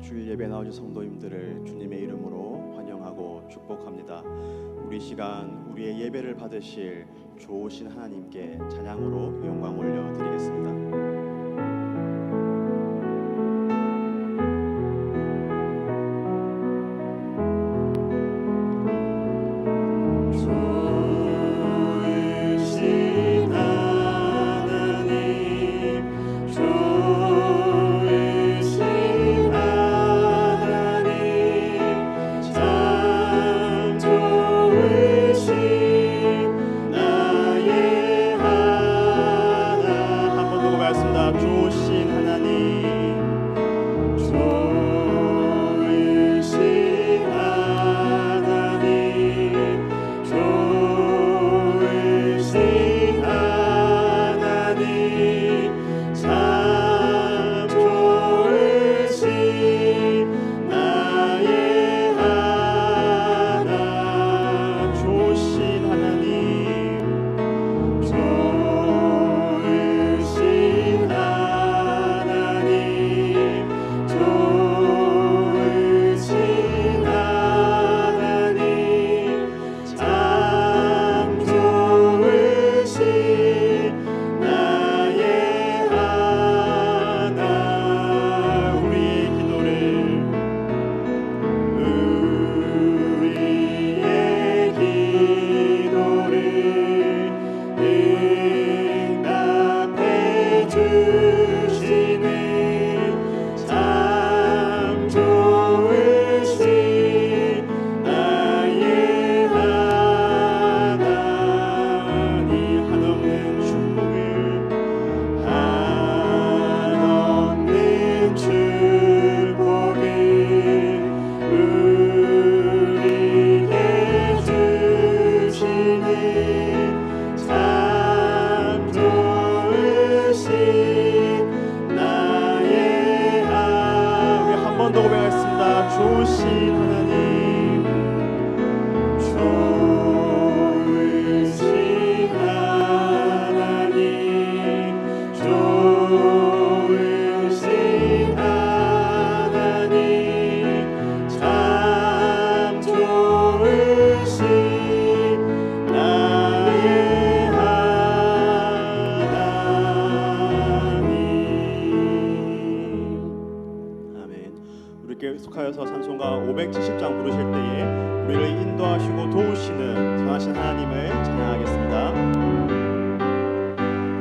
주일 예배 나오신 성도님들을 주님의 이름으로 환영하고 축복합니다. 우리 시간 우리의 예배를 받으실 좋으신 하나님께 찬양으로 영광 올려드리겠습니다. 좋으신 하나님, 좋으신 하나님, 좋으신 하나님, 참 좋으신 나의 하나님. 아멘. 우리 계속하여서 찬송가 570장 부르실 때에 우리를 인도하시고 도우시는 선하신 하나님을 찬양하겠습니다.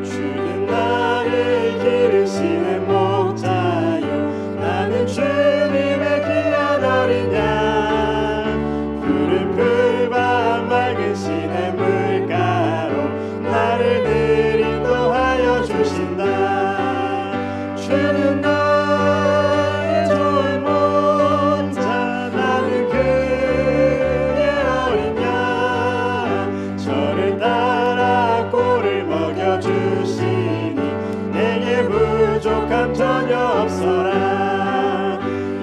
주는 나를 기르시는 목자요, 나는 주님의 귀한 어린 양. 푸른 풀밭 맑은 시냇 물가로 나를 늘 인도하여 주신다. 주는 전혀 없어라.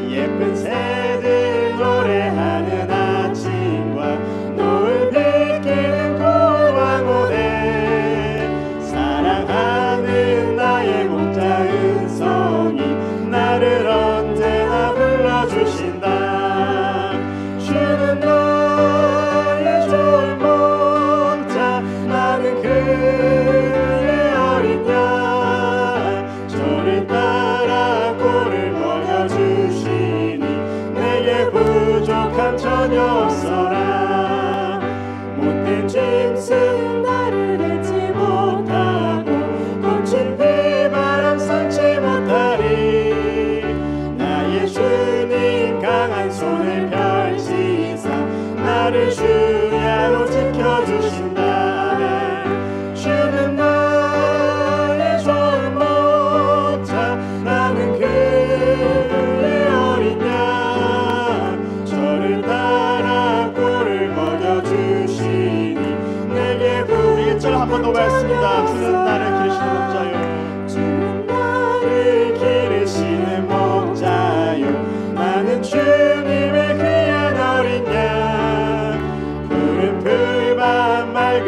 예쁜 새들 노래하는 아침과 노을 비키는 고왕호대, 사랑하는 나의 목자 은성이 나를 언제나 불러주신다. 주는 너의 좋은 목자, 나는 그의 어린 양. 저를 따라 꼴을 먹여주시니 내게 부족함 전혀 없어라. 못된 짐승 나를 밟지 못하고 거친 비바람 상치 못하리. 나의 주님 강한 손을 펼치사 나를 주야로 지켜주신다. 주는 나의 좋은 목자, 나는 그의 어린 양. 저를 따라 꼴을 먹여주시니 내게 우리 1절 한 번 더 말씀입니다. 주는 나를 기르시는 목자요,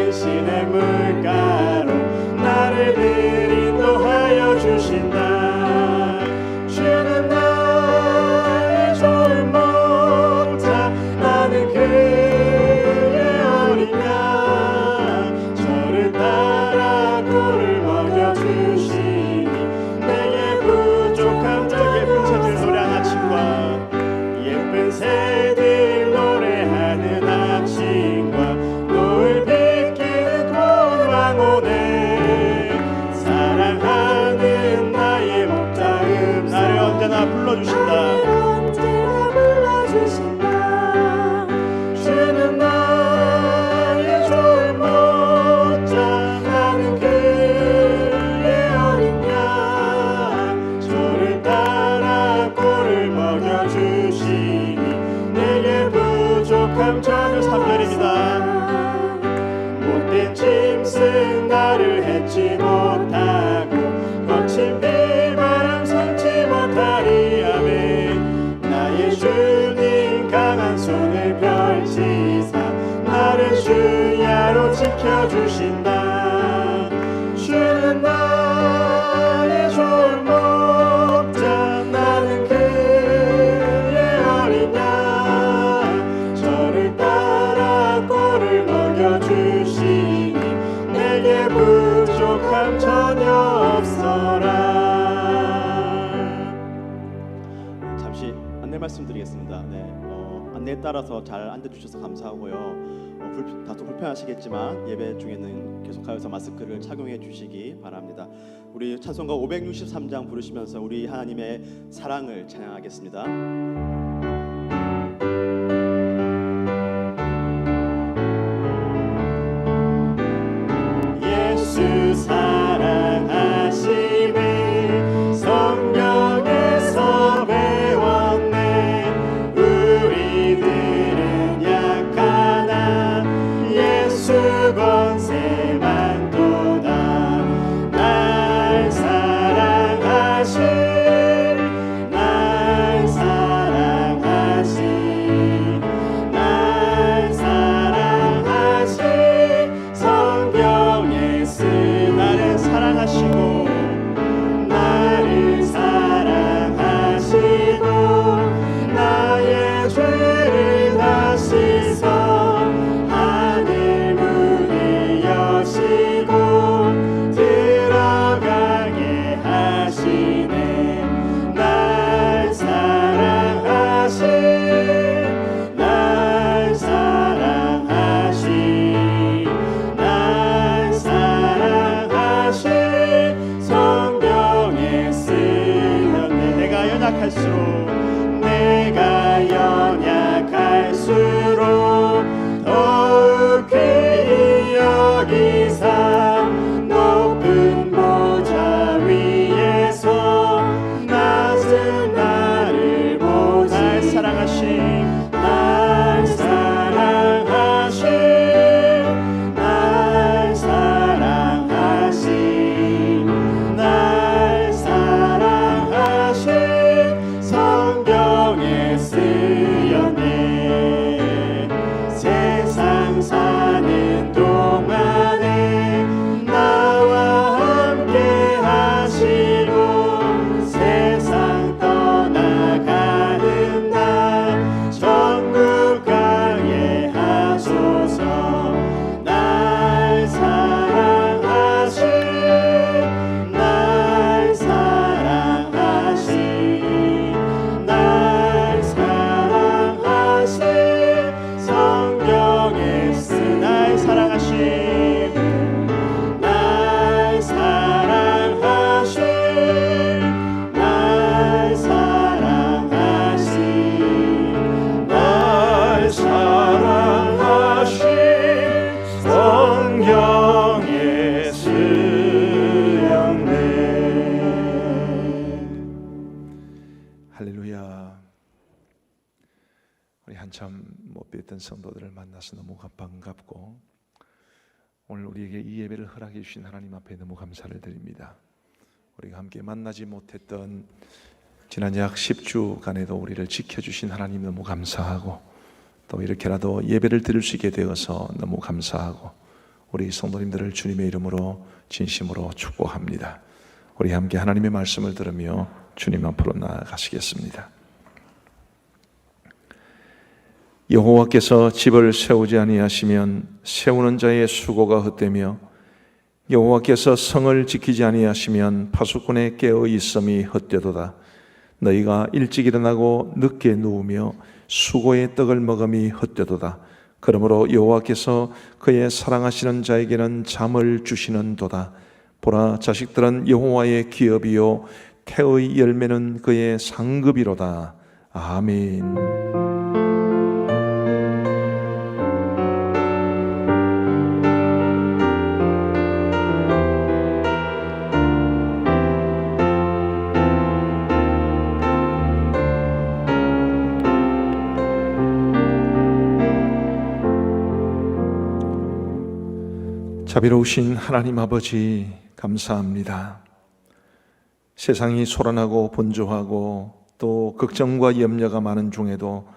당신의 물가로 나를 늘 인도하여 주신다. 주는 나의 좋은 목자, 나는 그의 어린 양. 저를 따라 꿀을 먹여주시니 내게 부족함. 저 예쁜 새들 노래하는 아침과 예쁜 새들 노래하는 아침과 노을 비키는 꽃망울에 사랑하는 나의 목자음. 나를 언제나 불러주신다. 주는 나의 좋은 목자, 나는 그의 어린 양. 저를 따라 꿀을 먹여주시니 내게 부족함 전혀. 3절입니다. 못된 짐승 나를 해치 못하고 거친 비바람 삼지 못하리. 아멘. 나의 주님 강한 손을 펼치사 나를 주야로 지켜주신다. 주는 나의 좋은 목자, 나는 그의 어린 양. 저를 따라 꿀을 먹여주시니 내게 부족함 전혀 없어라. 잠시 안내 말씀드리겠습니다. 안내에 따라서 잘 앉아주셔서 감사하고요. 다소 불편하시겠지만 예배 중에는 계속하여서 마스크를 착용해 주시기 바랍니다. 우리 찬송가 563장 부르시면서 우리 하나님의 사랑을 찬양하겠습니다. 예수 사랑하심을 성경에서 배웠네. 우리들은 약하나 예수 권세만 도다. 날 사랑하신 날 사랑하신 날 사랑하신 성경에 쓴 나를 사랑하시고 나를 사랑하시고 나의 죄를 다 씻어 하늘 문을 여시고 들어가게 하시네. 날 사랑하신 날 사랑하신 날 사랑하신 성경에 쓰였네. 내가 연약할수록 더욱 귀히 여기사 높은 보좌 위에서 낮은 나를 보지. 날 사랑하신 날 사랑하신 날 사랑하신 날 사랑하신 성경에 쓰였네. 세상 사는 동안에 나와 함께 하시고 세상 떠나가는 날 천국 가게 하소서. 날 사랑하신 날 사랑하신 날 사랑하신 성경에 쓴 날 사랑하신 날 사랑하신 날 사랑하신 날 사랑하신 성경에 쓰였네. 할렐루야. 우리 한참 못 뵀던 성도들을 만나서 너무 반갑고 오늘 우리에게 이 예배를 허락해 주신 하나님 앞에 너무 감사를 드립니다. 우리가 함께 만나지 못했던 지난 약 10주간에도 우리를 지켜주신 하나님 너무 감사하고 또 이렇게라도 예배를 드릴 수 있게 되어서 너무 감사하고 우리 성도님들을 주님의 이름으로 진심으로 축복합니다. 우리 함께 하나님의 말씀을 들으며 주님 앞으로 나아가시겠습니다. 여호와께서 집을 세우지 아니하시면 세우는 자의 수고가 헛되며 여호와께서 성을 지키지 아니하시면 파수꾼의 깨어 있음이 헛되도다. 너희가 일찍 일어나고 늦게 누우며 수고의 떡을 먹음이 헛되도다. 그러므로 여호와께서 그의 사랑하시는 자에게는 잠을 주시는도다. 보라, 자식들은 여호와의 기업이요 태의 열매는 그의 상급이로다. 아멘. 자비로우신 하나님 아버지, 감사합니다. 세상이 소란하고 분주하고 또 걱정과 염려가 많은 중에도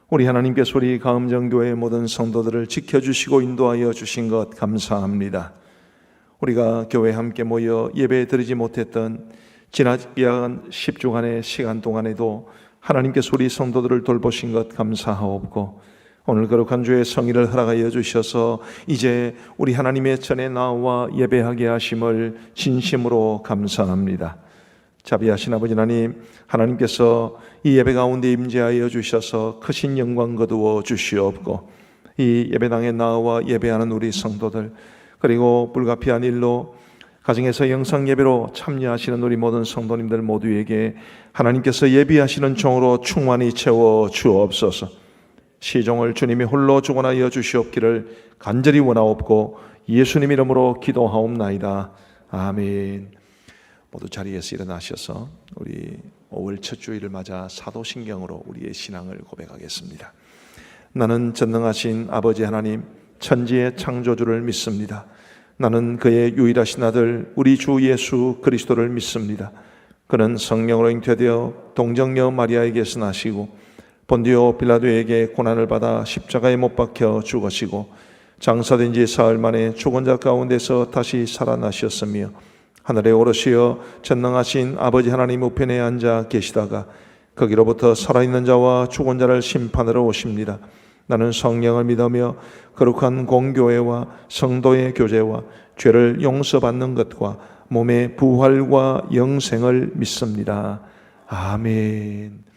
우리 하나님께서 우리 가음정교회의 모든 성도들을 지켜주시고 인도하여 주신 것 감사합니다. 우리가 교회에 함께 모여 예배 드리지 못했던 지난 10주간의 시간 동안에도 하나님께서 우리 성도들을 돌보신 것 감사하옵고, 오늘 거룩한 주의 성의를 허락하여 주셔서 이제 우리 하나님의 전에 나와 예배하게 하심을 진심으로 감사합니다. 자비하신 아버지 하나님, 하나님께서 이 예배 가운데 임재하여 주셔서 크신 영광 거두어 주시옵고, 이 예배당에 나와 예배하는 우리 성도들, 그리고 불가피한 일로 가정에서 영상 예배로 참여하시는 우리 모든 성도님들 모두에게 하나님께서 예비하시는 종으로 충만히 채워 주옵소서. 시종을 주님이 홀로 주관하여 주시옵기를 간절히 원하옵고 예수님 이름으로 기도하옵나이다. 아멘. 모두 자리에서 일어나셔서 우리 5월 첫 주일을 맞아 사도신경으로 우리의 신앙을 고백하겠습니다. 나는 전능하신 아버지 하나님, 천지의 창조주를 믿습니다. 나는 그의 유일하신 아들 우리 주 예수 그리스도를 믿습니다. 그는 성령으로 잉태되어 동정녀 마리아에게서 나시고 본디오 빌라도에게 고난을 받아 십자가에 못 박혀 죽으시고 장사된 지 사흘 만에 죽은 자 가운데서 다시 살아나셨으며 하늘에 오르시어 전능하신 아버지 하나님 우편에 앉아 계시다가 거기로부터 살아있는 자와 죽은 자를 심판하러 오십니다. 나는 성령을 믿으며 거룩한 공교회와 성도의 교제와 죄를 용서받는 것과 몸의 부활과 영생을 믿습니다. 아멘.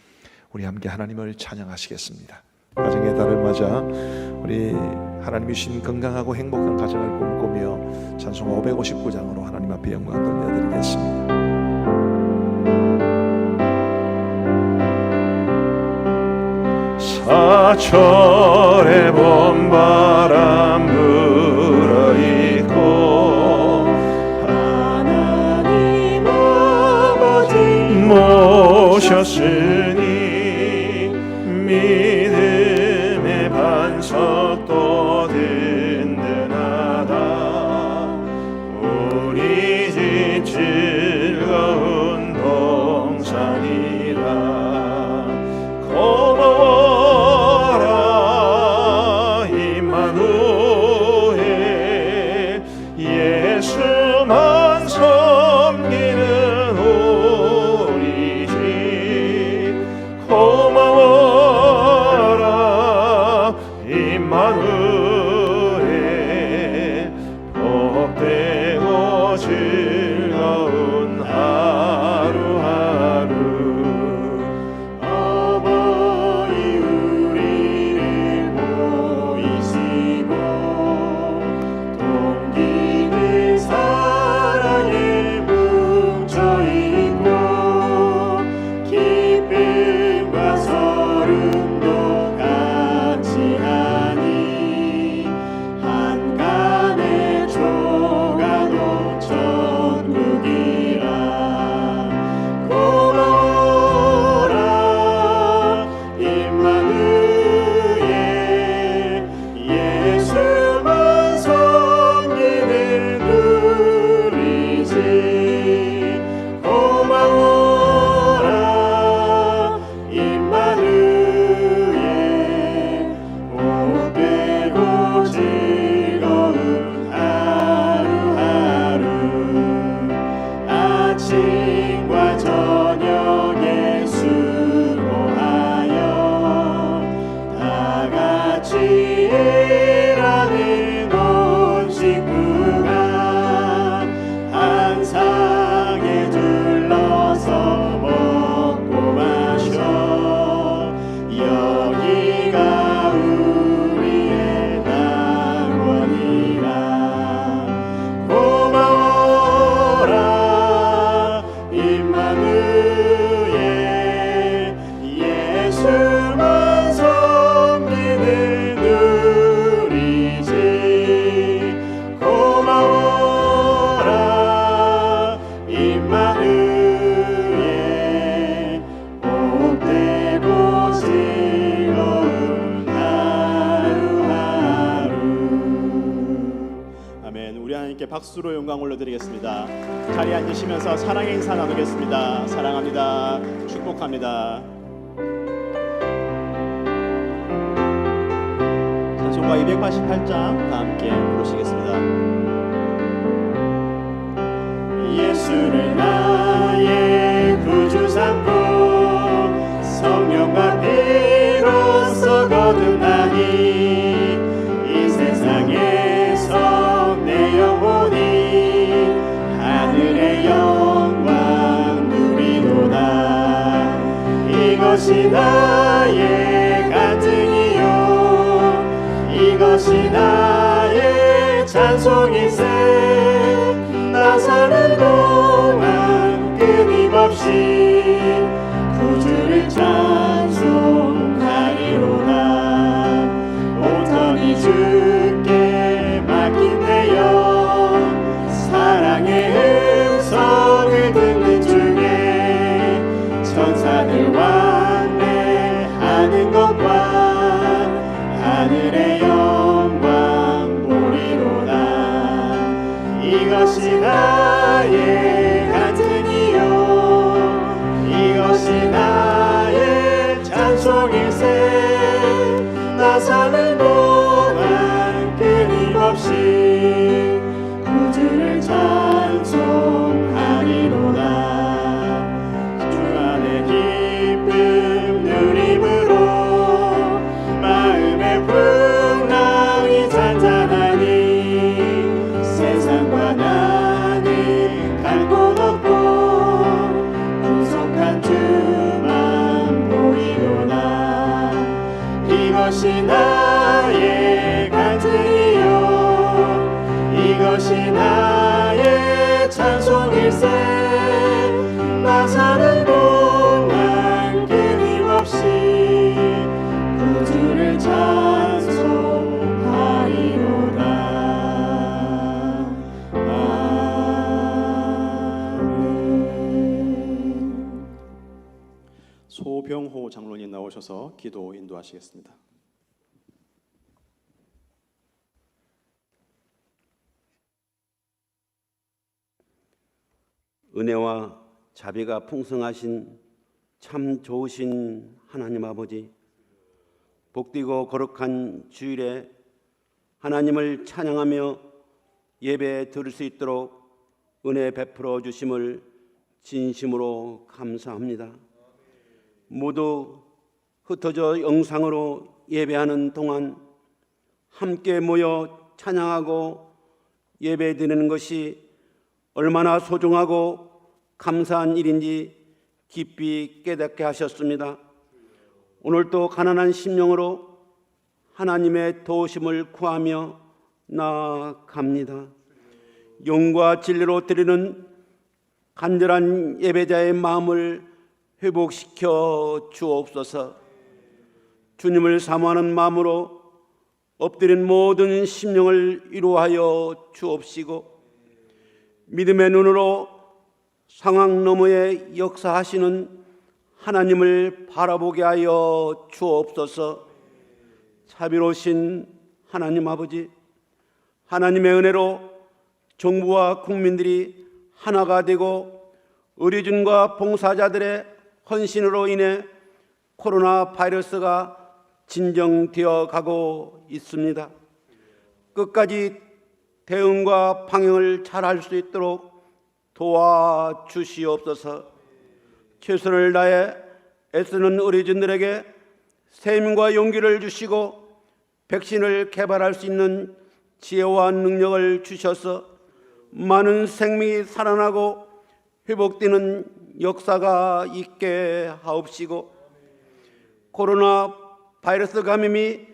우리 함께 하나님을 찬양하시겠습니다. 가정의 달을 맞아 우리 하나님이 주신 건강하고 행복한 가정을 꿈꾸며 찬송가 559장으로 하나님 앞에 영광 돌려드리겠습니다. 사철의 봄바람 불어있고 하나님 아버지 모셨으니 믿음의 반석도 든든하다. 우리 집 즐거운 동산이라. 고마워라 임마누엘, 예수만 섬기는 우리 집. 고마워라 임마누엘, 복되고 즐거운 하루하루. 어머니 우리를 보이시고 동기는 사랑에 뭉쳐있고 기쁨과 소름도 같이 하니 한간의 조가 놓쳐 아멘. 우리 하나님께 박수로 영광 올려드리겠습니다. 자리에 앉으시면서 사랑의 인사 나누겠습니다. 사랑합니다. 축복합니다. 찬송가 288장 다 함께 부르시겠습니다. 예수를 나의 구주 삼고 성령과 피로써 거듭나니 이 세상에서 내 영혼이 하늘의 영광 누리도다. 이것이 나의 간증이요 이것이 나의 찬송일세. 나 사는 동안 끊임없이 구주를 찬송하리로다. 온전히 주께 맡긴대요. 사랑의 음성을 듣는 중에 천사들 완례하는 것과 하늘의 영광 보리로다. 이것이 나의 간증이요 이것이 나의 찬송일세. 나 사는 동안 끊임없이 구주를 찬송하리로다. 주 안에 기쁨 누림으로 마음의 풍랑이 잔잔하니 세상과 나는 갈 곳 없고 구속한 주만 보이도다. 이것이 나의 간증이요 이것이 나의 찬송일세. 나 사는 동안 끊임없이 구주를 찬송하리로다. 아멘. 소병호 장로님 나오셔서 기도 인도하시겠습니다. 은혜와 자비가 풍성하신 참 좋으신 하나님 아버지, 복되고 거룩한 주일에 하나님을 찬양하며 예배 드릴 수 있도록 은혜 베풀어 주심을 진심으로 감사합니다. 모두 흩어져 영상으로 예배하는 동안 함께 모여 찬양하고 예배 드리는 것이 얼마나 소중하고 감사한 일인지 깊이 깨닫게 하셨습니다. 오늘도 가난한 심령으로 하나님의 도우심을 구하며 나아갑니다. 영과 진리로 드리는 간절한 예배자의 마음을 회복시켜 주옵소서. 주님을 사모하는 마음으로 엎드린 모든 심령을 위로하여 주옵시고 믿음의 눈으로 상황 너머에 역사하시는 하나님을 바라보게 하여 주옵소서. 자비로우신 하나님 아버지, 하나님의 은혜로 정부와 국민들이 하나가 되고 의료진과 봉사자들의 헌신으로 인해 코로나 바이러스가 진정되어 가고 있습니다. 끝까지 대응과 방역을 잘할 수 있도록 도와주시옵소서. 최선을 다해 애쓰는 의료진들에게 세임과 용기를 주시고 백신을 개발할 수 있는 지혜와 능력을 주셔서 많은 생명이 살아나고 회복되는 역사가 있게 하옵시고 코로나 바이러스 감염이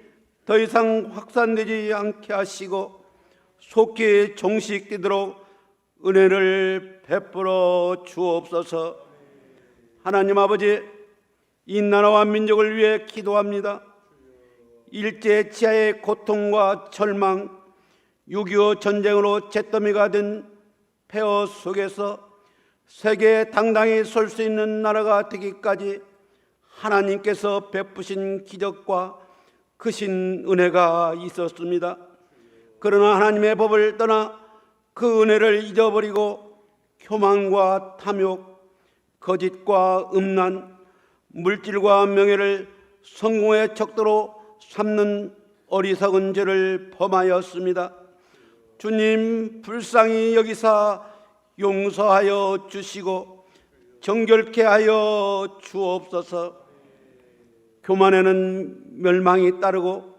더 이상 확산되지 않게 하시고 속히 종식되도록 은혜를 베풀어 주옵소서. 하나님 아버지, 이 나라와 민족을 위해 기도합니다. 일제 치하의 고통과 절망, 6.25 전쟁으로 잿더미가 된 폐허 속에서 세계에 당당히 설 수 있는 나라가 되기까지 하나님께서 베푸신 기적과 크신 은혜가 있었습니다. 그러나 하나님의 법을 떠나 그 은혜를 잊어버리고 교만과 탐욕, 거짓과 음란, 물질과 명예를 성공의 척도로 삼는 어리석은 죄를 범하였습니다. 주님 불쌍히 여기사 용서하여 주시고 정결케 하여 주옵소서. 교만에는 멸망이 따르고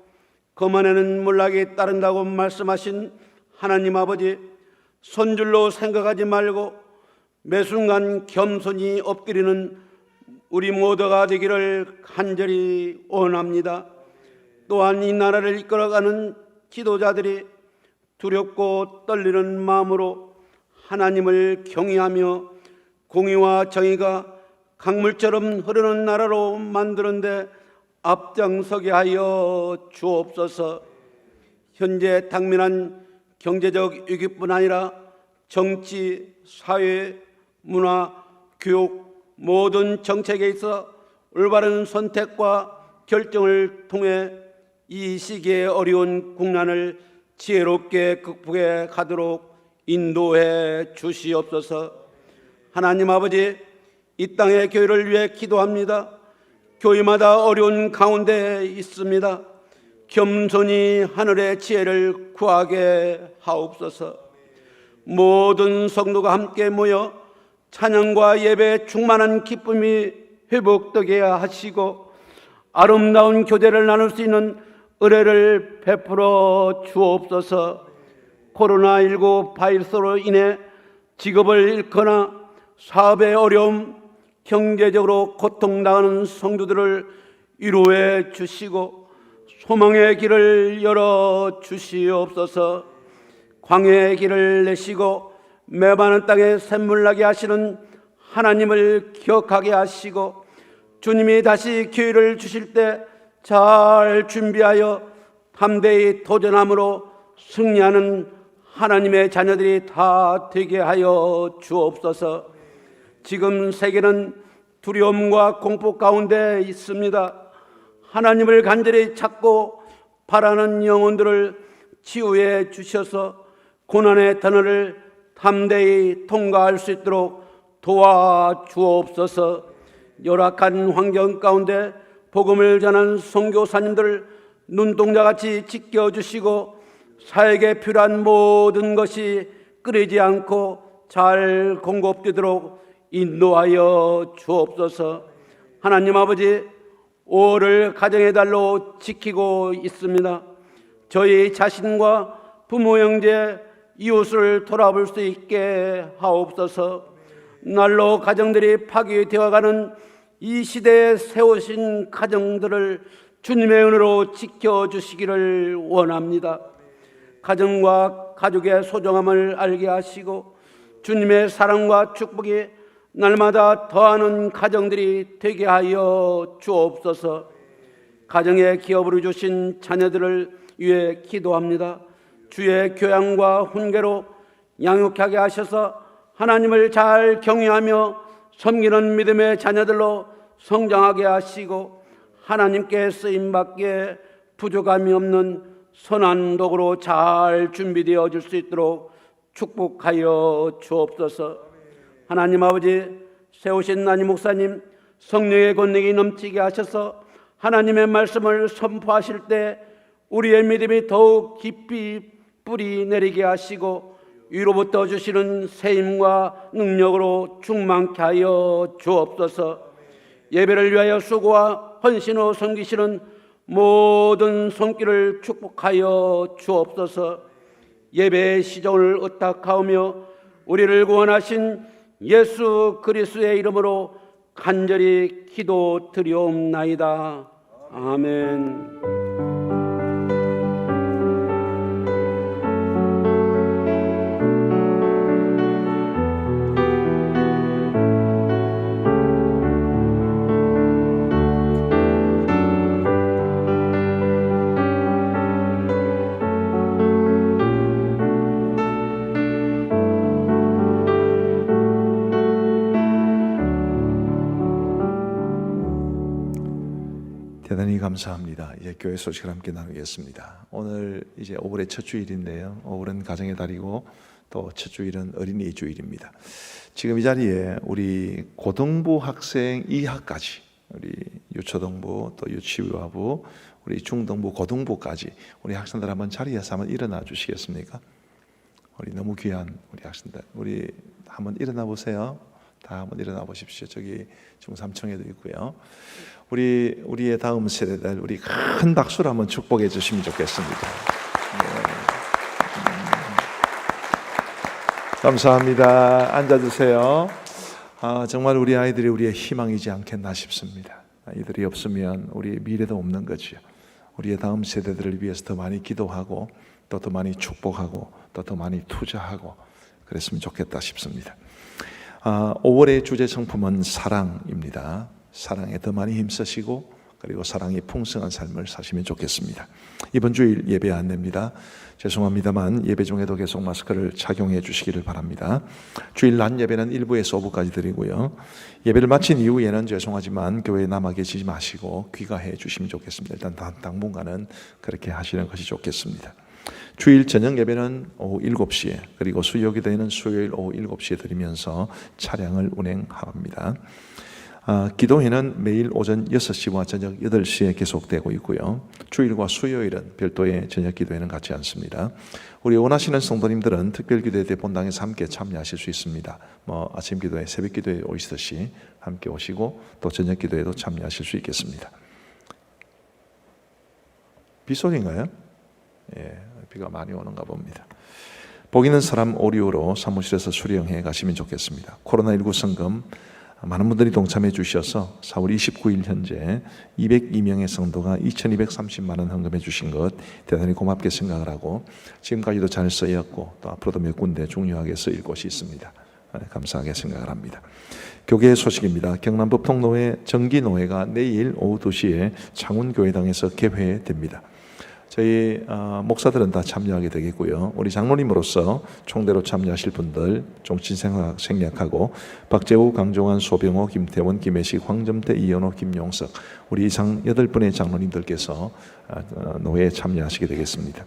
거만에는 몰락이 따른다고 말씀하신 하나님 아버지, 손줄로 생각하지 말고 매 순간 겸손히 엎드리는 우리 모두가 되기를 간절히 원합니다. 또한 이 나라를 이끌어가는 지도자들이 두렵고 떨리는 마음으로 하나님을 경외하며 공의와 정의가 강물처럼 흐르는 나라로 만드는데 앞장서게 하여 주옵소서. 현재 당면한 경제적 위기뿐 아니라 정치, 사회, 문화, 교육 모든 정책에 있어 올바른 선택과 결정을 통해 이 시기의 어려운 국난을 지혜롭게 극복해 가도록 인도해 주시옵소서. 하나님 아버지, 이 땅의 교회를 위해 기도합니다. 교회마다 어려운 가운데 있습니다. 겸손히 하늘의 지혜를 구하게 하옵소서. 모든 성도가 함께 모여 찬양과 예배에 충만한 기쁨이 회복되게 하시고 아름다운 교제를 나눌 수 있는 은혜를 베풀어 주옵소서. 코로나19 바이러스로 인해 직업을 잃거나 사업의 어려움, 경제적으로 고통당하는 성도들을 위로해 주시고 소망의 길을 열어 주시옵소서. 광야의 길을 내시고 메마른 땅에 샘물나게 하시는 하나님을 기억하게 하시고 주님이 다시 기회를 주실 때 잘 준비하여 담대히 도전함으로 승리하는 하나님의 자녀들이 다 되게 하여 주옵소서. 지금 세계는 두려움과 공포 가운데 있습니다. 하나님을 간절히 찾고 바라는 영혼들을 치유해 주셔서 고난의 터널을 담대히 통과할 수 있도록 도와주옵소서. 열악한 환경 가운데 복음을 전하는 선교사님들을 눈동자같이 지켜주시고 사역에 필요한 모든 것이 끓이지 않고 잘 공급되도록 인도하여 주옵소서. 하나님 아버지, 5월을 가정의 달로 지키고 있습니다. 저희 자신과 부모, 형제, 이웃을 돌아볼 수 있게 하옵소서. 날로 가정들이 파괴되어가는 이 시대에 세우신 가정들을 주님의 은혜로 지켜주시기를 원합니다. 가정과 가족의 소중함을 알게 하시고 주님의 사랑과 축복이 날마다 더하는 가정들이 되게 하여 주옵소서. 가정에 기업으로 주신 자녀들을 위해 기도합니다. 주의 교양과 훈계로 양육하게 하셔서 하나님을 잘 경외하며 섬기는 믿음의 자녀들로 성장하게 하시고 하나님께 쓰임받기에 부족함이 없는 선한 도구로 잘 준비되어질 수 있도록 축복하여 주옵소서. 하나님 아버지, 세우신 나니 목사님 성령의 권능이 넘치게 하셔서 하나님의 말씀을 선포하실 때 우리의 믿음이 더욱 깊이 뿌리 내리게 하시고 위로부터 주시는 세임과 능력으로 충만케 하여 주옵소서. 예배를 위하여 수고와 헌신으로 섬기시는 모든 손길을 축복하여 주옵소서. 예배의 시종을 의탁하오며 우리를 구원하신 예수 그리스도의 이름으로 간절히 기도드리옵나이다. 아멘. 대단히 감사합니다. 이제 교회 소식을 함께 나누겠습니다. 오늘 이제 5월의 첫 주일인데요. 5월은 가정의 달이고 또 첫 주일은 어린이 주일입니다. 지금 이 자리에 우리 고등부 학생 2학까지, 우리 유초등부 또 유치부하고 우리 중등부 고등부까지 우리 학생들 한번 자리에서 한번 일어나 주시겠습니까? 우리 너무 귀한 우리 학생들, 우리 한번 일어나 보세요. 다 한번 일어나 보십시오. 저기 중삼청에도 있고요. 우리의 다음 세대들 우리 큰 박수로 한번 축복해 주시면 좋겠습니다. 감사합니다. 앉아주세요. 정말 우리 아이들이 우리의 희망이지 않겠나 싶습니다. 이들이 없으면 우리의 미래도 없는 거죠. 우리의 다음 세대들을 위해서 더 많이 기도하고 또 더 많이 축복하고 또 더 많이 투자하고 그랬으면 좋겠다 싶습니다. 5월의 주제 성품은 사랑입니다. 사랑에 더 많이 힘쓰시고 그리고 사랑이 풍성한 삶을 사시면 좋겠습니다. 이번 주일 예배 안내입니다. 죄송합니다만 예배 중에도 계속 마스크를 착용해 주시기를 바랍니다. 주일 낮 예배는 1부에서 5부까지 드리고요. 예배를 마친 이후에는 죄송하지만 교회에 남아 계시지 마시고 귀가해 주시면 좋겠습니다. 일단 당분간은 그렇게 하시는 것이 좋겠습니다. 주일 저녁 예배는 오후 7시에 그리고 수요 기도회는 수요일 오후 7시에 드리면서 차량을 운행합니다. 기도회는 매일 오전 6시와 저녁 8시에 계속되고 있고요. 주일과 수요일은 별도의 저녁 기도회는 갖지 않습니다. 우리 원하시는 성도님들은 특별 기도회 때 본당에서 함께 참여하실 수 있습니다. 아침 기도회, 새벽 기도회 오시듯이 함께 오시고 또 저녁 기도회도 참여하실 수 있겠습니다. 빗소리인가요? 예, 비가 많이 오는가 봅니다. 복 있는 사람 오리오로 사무실에서 수령해 가시면 좋겠습니다. 코로나19 성금 많은 분들이 동참해 주셔서 4월 29일 현재 202명의 성도가 2,230만 원 헌금해 주신 것 대단히 고맙게 생각을 하고 지금까지도 잘 쓰였고 또 앞으로도 몇 군데 중요하게 쓰일 곳이 있습니다. 감사하게 생각을 합니다. 교계 소식입니다. 경남 법통노회 정기노회가 내일 오후 2시에 창운교회당에서 개회됩니다. 저희 목사들은 다 참여하게 되겠고요. 우리 장로님으로서 총대로 참여하실 분들 정치생각 생략하고 박재우, 강종환, 소병호, 김태원, 김혜식, 황점태, 이현호, 김용석 우리 이상 8분의 장로님들께서 노회에 참여하시게 되겠습니다.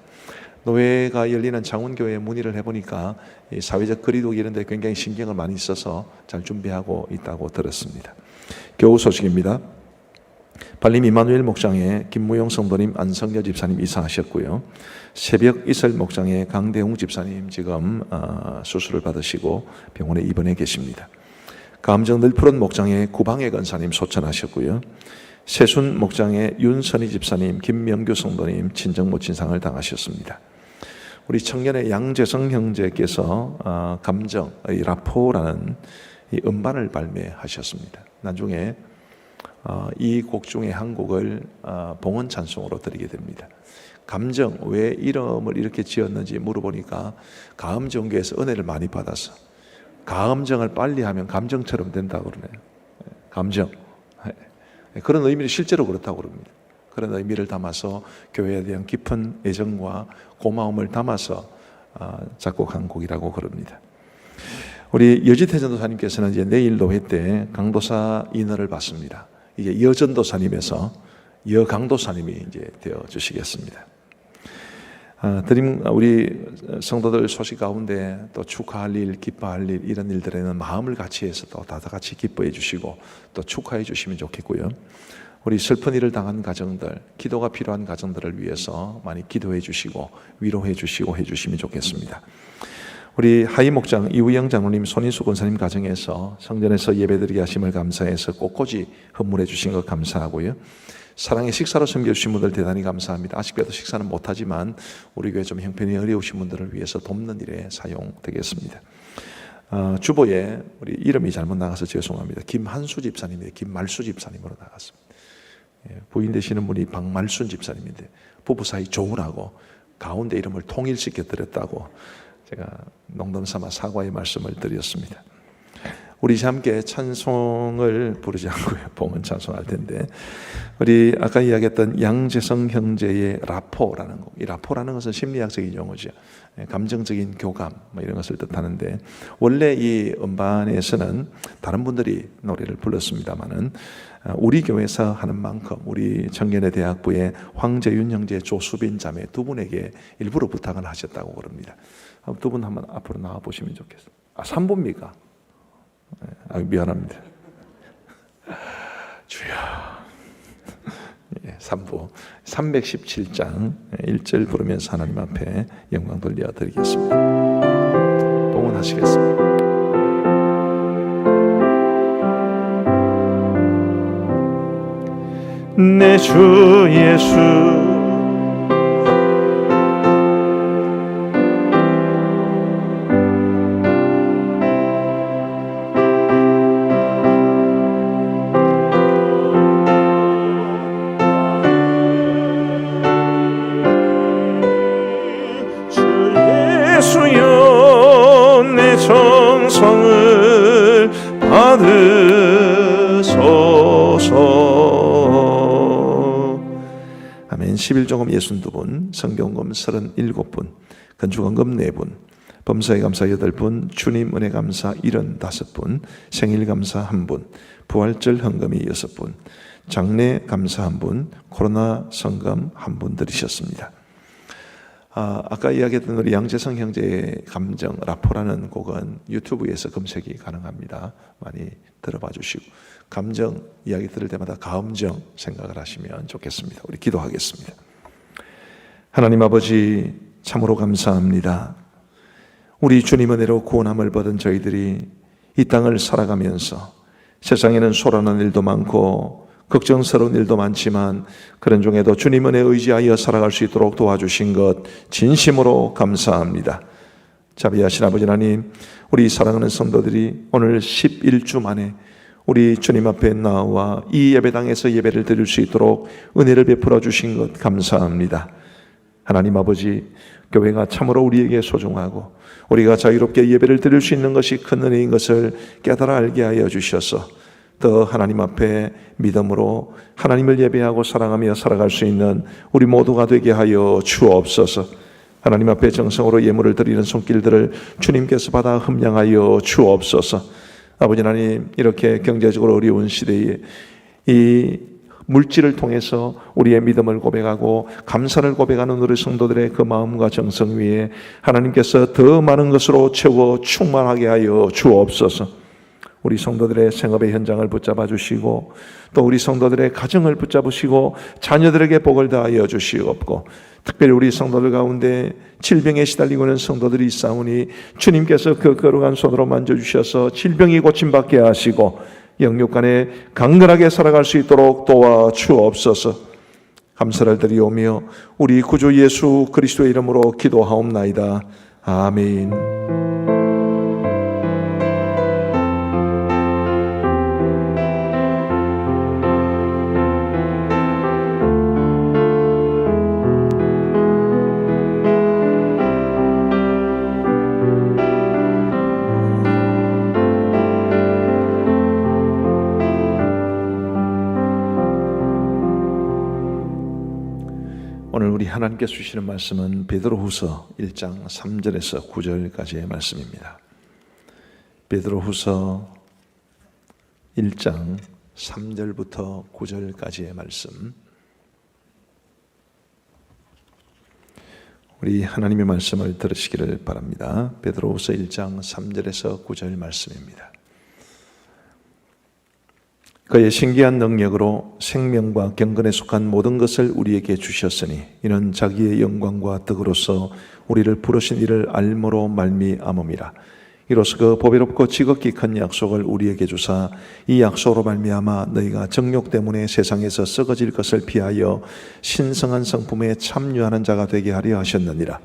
노회가 열리는 창운교회에 문의를 해보니까 사회적 거리두기 이런 데 굉장히 신경을 많이 써서 잘 준비하고 있다고 들었습니다. 교우 소식입니다. 발림 이마누엘 목장에 김무용 성도님, 안성여 집사님 이사하셨고요. 새벽 이슬 목장에 강대웅 집사님 지금 수술을 받으시고 병원에 입원해 계십니다. 감정 늘 푸른 목장에 구방의 권사님 소천하셨고요. 세순 목장에 윤선희 집사님, 김명규 성도님 친정 모친상을 당하셨습니다. 우리 청년의 양재성 형제께서 감정, 라포라는 이 음반을 발매하셨습니다. 나중에 이 곡 중에 한 곡을 봉헌 찬송으로 드리게 됩니다. 감정, 왜 이름을 이렇게 지었는지 물어보니까 가음정교에서 은혜를 많이 받아서 가음정을 빨리 하면 감정처럼 된다고 그러네요. 감정. 그런 의미를 실제로 그렇다고 그럽니다. 그런 의미를 담아서 교회에 대한 깊은 애정과 고마움을 담아서 작곡한 곡이라고 그럽니다. 우리 여지태 전도사님께서는 이제 내일 노회 때 강도사 인허를 받습니다. 이제 여전도사님에서 여강도사님이 이제 되어 주시겠습니다. 우리 성도들 소식 가운데 또 축하할 일, 기뻐할 일 이런 일들에는 마음을 같이 해서 또 다 같이 기뻐해 주시고 또 축하해 주시면 좋겠고요. 우리 슬픈 일을 당한 가정들, 기도가 필요한 가정들을 위해서 많이 기도해 주시고 위로해 주시고 해 주시면 좋겠습니다. 우리 하이목장 이우영 장로님, 손인수 권사님 가정에서 성전에서 예배드리게 하심을 감사해서 꽃꽂이 헌물해 주신 것 감사하고요. 사랑의 식사로 섬겨주신 분들 대단히 감사합니다. 아쉽게도 식사는 못하지만 우리 교회 좀 형편이 어려우신 분들을 위해서 돕는 일에 사용되겠습니다. 주보에 우리 이름이 잘못 나가서 죄송합니다. 김한수 집사님이 김말수 집사님으로 나갔습니다. 부인 되시는 분이 박말순 집사님인데 부부 사이 좋으라고 가운데 이름을 통일시켜 드렸다고 제가 농담 삼아 사과의 말씀을 드렸습니다. 우리 함께 찬송을 부르지 않고요. 봉헌 찬송할 텐데 우리 아까 이야기했던 양재성 형제의 라포라는 곡. 이 라포라는 것은 심리학적인 용어죠. 감정적인 교감 뭐 이런 것을 뜻하는데 원래 이 음반에서는 다른 분들이 노래를 불렀습니다만은 우리 교회에서 하는 만큼 우리 청년의 대학부의 황재윤 형제, 조수빈 자매 두 분에게 일부러 부탁을 하셨다고 그럽니다. 두 분 한번 앞으로 나와 보시면 좋겠습니다. 3부입니까? 미안합니다. 주여. 3부 317장 1절 부르면서 하나님 앞에 영광 돌려드리겠습니다. 봉헌하시겠습니다. 내 주 예수 예수여 내 정성을 받으소서. 아멘. 11조금 62분, 성경금 37분, 건축원금 4분, 범사에 감사 8분, 주님 은혜 감사 75분, 생일 감사 1분, 부활절 헌금이 6분, 장례 감사 1분, 코로나 성금 1분 드리셨습니다. 아까 이야기했던 우리 양재성 형제의 감정 라포라는 곡은 유튜브에서 검색이 가능합니다. 많이 들어봐 주시고 감정 이야기 들을 때마다 가음정 생각을 하시면 좋겠습니다. 우리 기도하겠습니다. 하나님 아버지 참으로 감사합니다. 우리 주님 은혜로 구원함을 받은 저희들이 이 땅을 살아가면서 세상에는 소란한 일도 많고 걱정스러운 일도 많지만 그런 중에도 주님 은혜에 의지하여 살아갈 수 있도록 도와주신 것 진심으로 감사합니다. 자비하신 아버지 하나님, 우리 사랑하는 성도들이 오늘 11주 만에 우리 주님 앞에 나와 이 예배당에서 예배를 드릴 수 있도록 은혜를 베풀어 주신 것 감사합니다. 하나님 아버지, 교회가 참으로 우리에게 소중하고 우리가 자유롭게 예배를 드릴 수 있는 것이 큰 은혜인 것을 깨달아 알게 하여 주셔서 더 하나님 앞에 믿음으로 하나님을 예배하고 사랑하며 살아갈 수 있는 우리 모두가 되게 하여 주옵소서. 하나님 앞에 정성으로 예물을 드리는 손길들을 주님께서 받아 흠량하여 주옵소서. 아버지 하나님, 이렇게 경제적으로 어려운 시대에 이 물질을 통해서 우리의 믿음을 고백하고 감사를 고백하는 우리 성도들의 그 마음과 정성 위에 하나님께서 더 많은 것으로 채워 충만하게 하여 주옵소서. 우리 성도들의 생업의 현장을 붙잡아 주시고 또 우리 성도들의 가정을 붙잡으시고 자녀들에게 복을 다하여 주시옵고 특별히 우리 성도들 가운데 질병에 시달리고 있는 성도들이 있사오니 주님께서 그 거룩한 손으로 만져주셔서 질병이 고침받게 하시고 영육간에 강건하게 살아갈 수 있도록 도와주옵소서. 감사를 드리오며 우리 구주 예수 그리스도의 이름으로 기도하옵나이다. 아멘. 오늘 우리 하나님께서 주시는 말씀은 베드로후서 1장 3절에서 9절까지의 말씀입니다. 베드로후서 1장 3절부터 9절까지의 말씀. 우리 하나님의 말씀을 들으시기를 바랍니다. 베드로후서 1장 3절에서 9절 말씀입니다. 그의 신기한 능력으로 생명과 경건에 속한 모든 것을 우리에게 주셨으니 이는 자기의 영광과 덕으로서 우리를 부르신 이를 알므로 말미암음이라. 이로써 그 보배롭고 지극히 큰 약속을 우리에게 주사 이 약속으로 말미암아 너희가 정욕 때문에 세상에서 썩어질 것을 피하여 신성한 성품에 참여하는 자가 되게 하려 하셨느니라.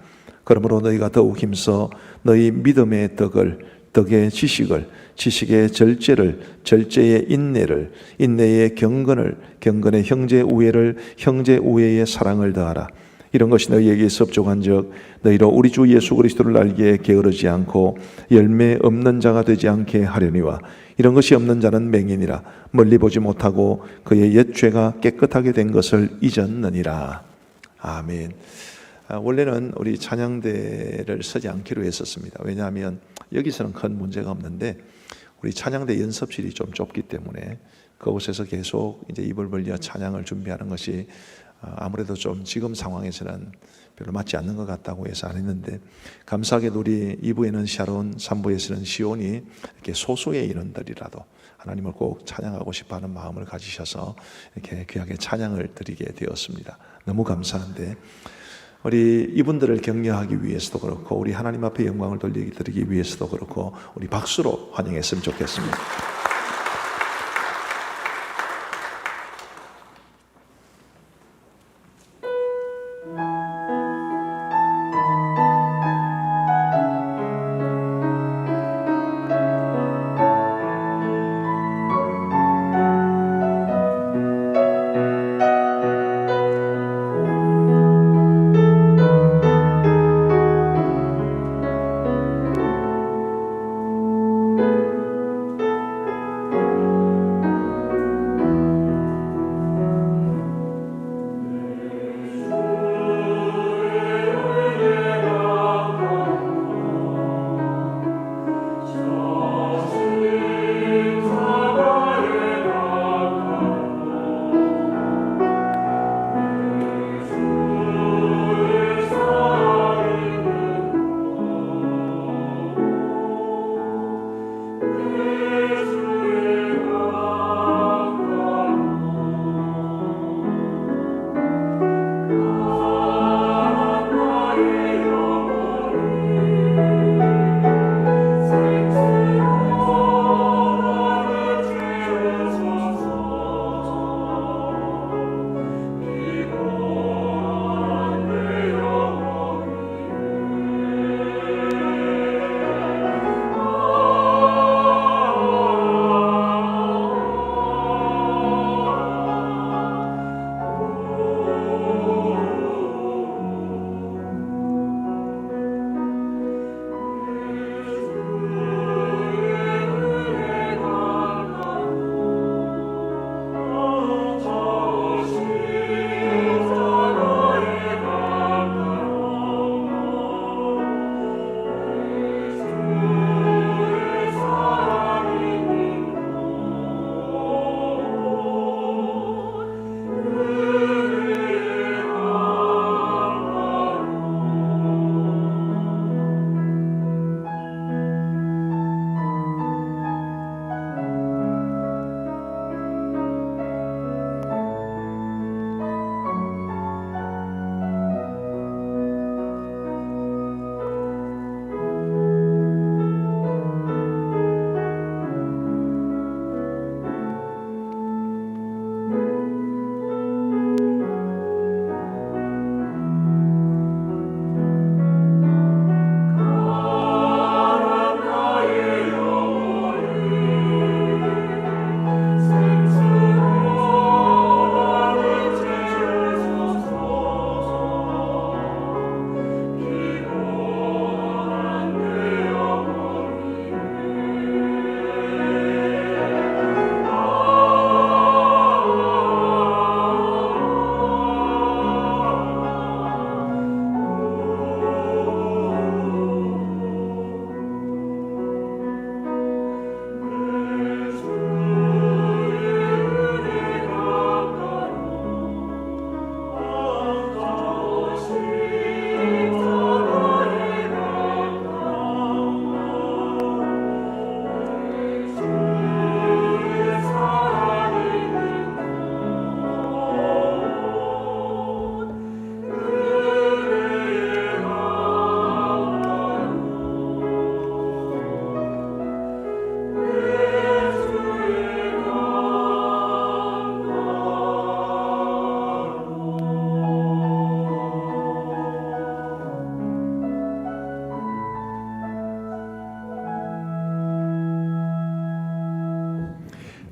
그러므로 너희가 더욱 힘써 너희 믿음의 덕의 지식을, 지식의 절제를, 절제의 인내를, 인내의 경건을, 경건의 형제 우애를, 형제 우애의 사랑을 더하라. 이런 것이 너희에게 섭족한즉 너희로 우리 주 예수 그리스도를 알기에 게으르지 않고 열매 없는 자가 되지 않게 하려니와 이런 것이 없는 자는 맹인이라 멀리 보지 못하고 그의 옛 죄가 깨끗하게 된 것을 잊었느니라. 아멘. 원래는 우리 찬양대를 서지 않기로 했었습니다. 왜냐하면 여기서는 큰 문제가 없는데 우리 찬양대 연습실이 좀 좁기 때문에 그곳에서 계속 이제 입을 벌려 찬양을 준비하는 것이 아무래도 좀 지금 상황에서는 별로 맞지 않는 것 같다고 해서 안 했는데, 감사하게도 우리 2부에는 샤론, 3부에서는 시온이 이렇게 소수의 인원들이라도 하나님을 꼭 찬양하고 싶어하는 마음을 가지셔서 이렇게 귀하게 찬양을 드리게 되었습니다. 너무 감사한데 우리 이분들을 격려하기 위해서도 그렇고 우리 하나님 앞에 영광을 돌리기 위해서도 그렇고 우리 박수로 환영했으면 좋겠습니다.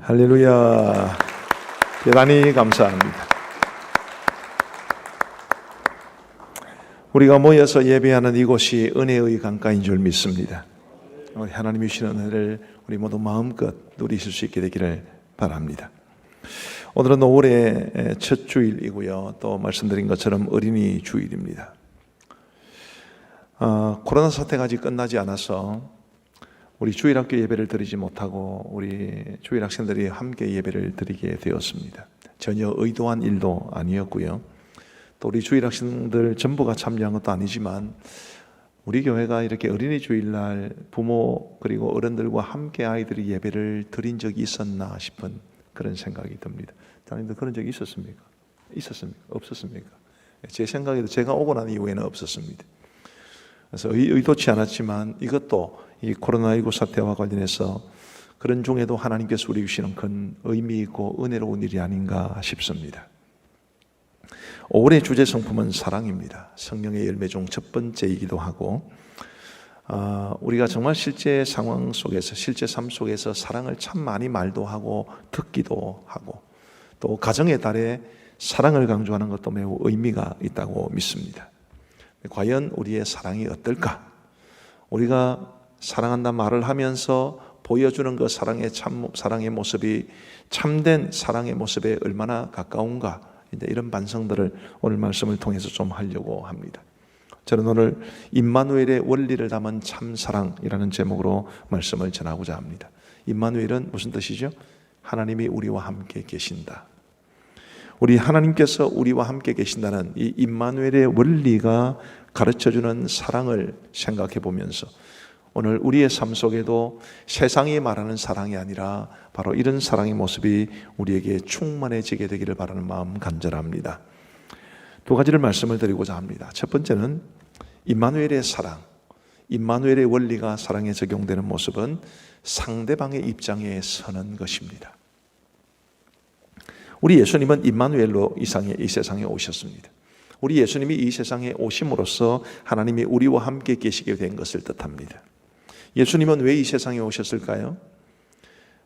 할렐루야. 대단히 감사합니다. 우리가 모여서 예배하는 이곳이 은혜의 강가인 줄 믿습니다. 우리 하나님이 주시는 은혜를 우리 모두 마음껏 누리실 수 있게 되기를 바랍니다. 오늘은 5월의 첫 주일이고요. 또 말씀드린 것처럼 어린이 주일입니다. 코로나 사태가 아직 끝나지 않아서 우리 주일학교 예배를 드리지 못하고 우리 주일학생들이 함께 예배를 드리게 되었습니다. 전혀 의도한 일도 아니었고요. 또 우리 주일학생들 전부가 참여한 것도 아니지만 우리 교회가 이렇게 어린이 주일날 부모 그리고 어른들과 함께 아이들이 예배를 드린 적이 있었나 싶은 그런 생각이 듭니다. 자님들 그런 적이 있었습니까? 있었습니까? 없었습니까? 제 생각에도 제가 오고 난 이후에는 없었습니다. 그래서 의도치 않았지만 이것도 이 코로나19 사태와 관련해서 그런 중에도 하나님께서 우리 주시는 큰 의미 있고 은혜로운 일이 아닌가 싶습니다. 5월의 주제 성품은 사랑입니다. 성령의 열매 중 첫 번째이기도 하고 우리가 정말 실제 상황 속에서 실제 삶 속에서 사랑을 참 많이 말도 하고 듣기도 하고 또 가정의 달에 사랑을 강조하는 것도 매우 의미가 있다고 믿습니다. 과연 우리의 사랑이 어떨까? 우리가 사랑한다 말을 하면서 보여주는 그 사랑의 모습이 참된 사랑의 모습에 얼마나 가까운가? 이제 이런 반성들을 오늘 말씀을 통해서 좀 하려고 합니다. 저는 오늘 임마누엘의 원리를 담은 참사랑이라는 제목으로 말씀을 전하고자 합니다. 임마누엘은 무슨 뜻이죠? 하나님이 우리와 함께 계신다. 우리 하나님께서 우리와 함께 계신다는 이 임마누엘의 원리가 가르쳐주는 사랑을 생각해 보면서 오늘 우리의 삶 속에도 세상이 말하는 사랑이 아니라 바로 이런 사랑의 모습이 우리에게 충만해지게 되기를 바라는 마음 간절합니다. 두 가지를 말씀을 드리고자 합니다. 첫 번째는 임마누엘의 사랑, 임마누엘의 원리가 사랑에 적용되는 모습은 상대방의 입장에 서는 것입니다. 우리 예수님은 임마누엘로 이 세상에 오셨습니다. 우리 예수님이 이 세상에 오심으로써 하나님이 우리와 함께 계시게 된 것을 뜻합니다. 예수님은 왜 이 세상에 오셨을까요?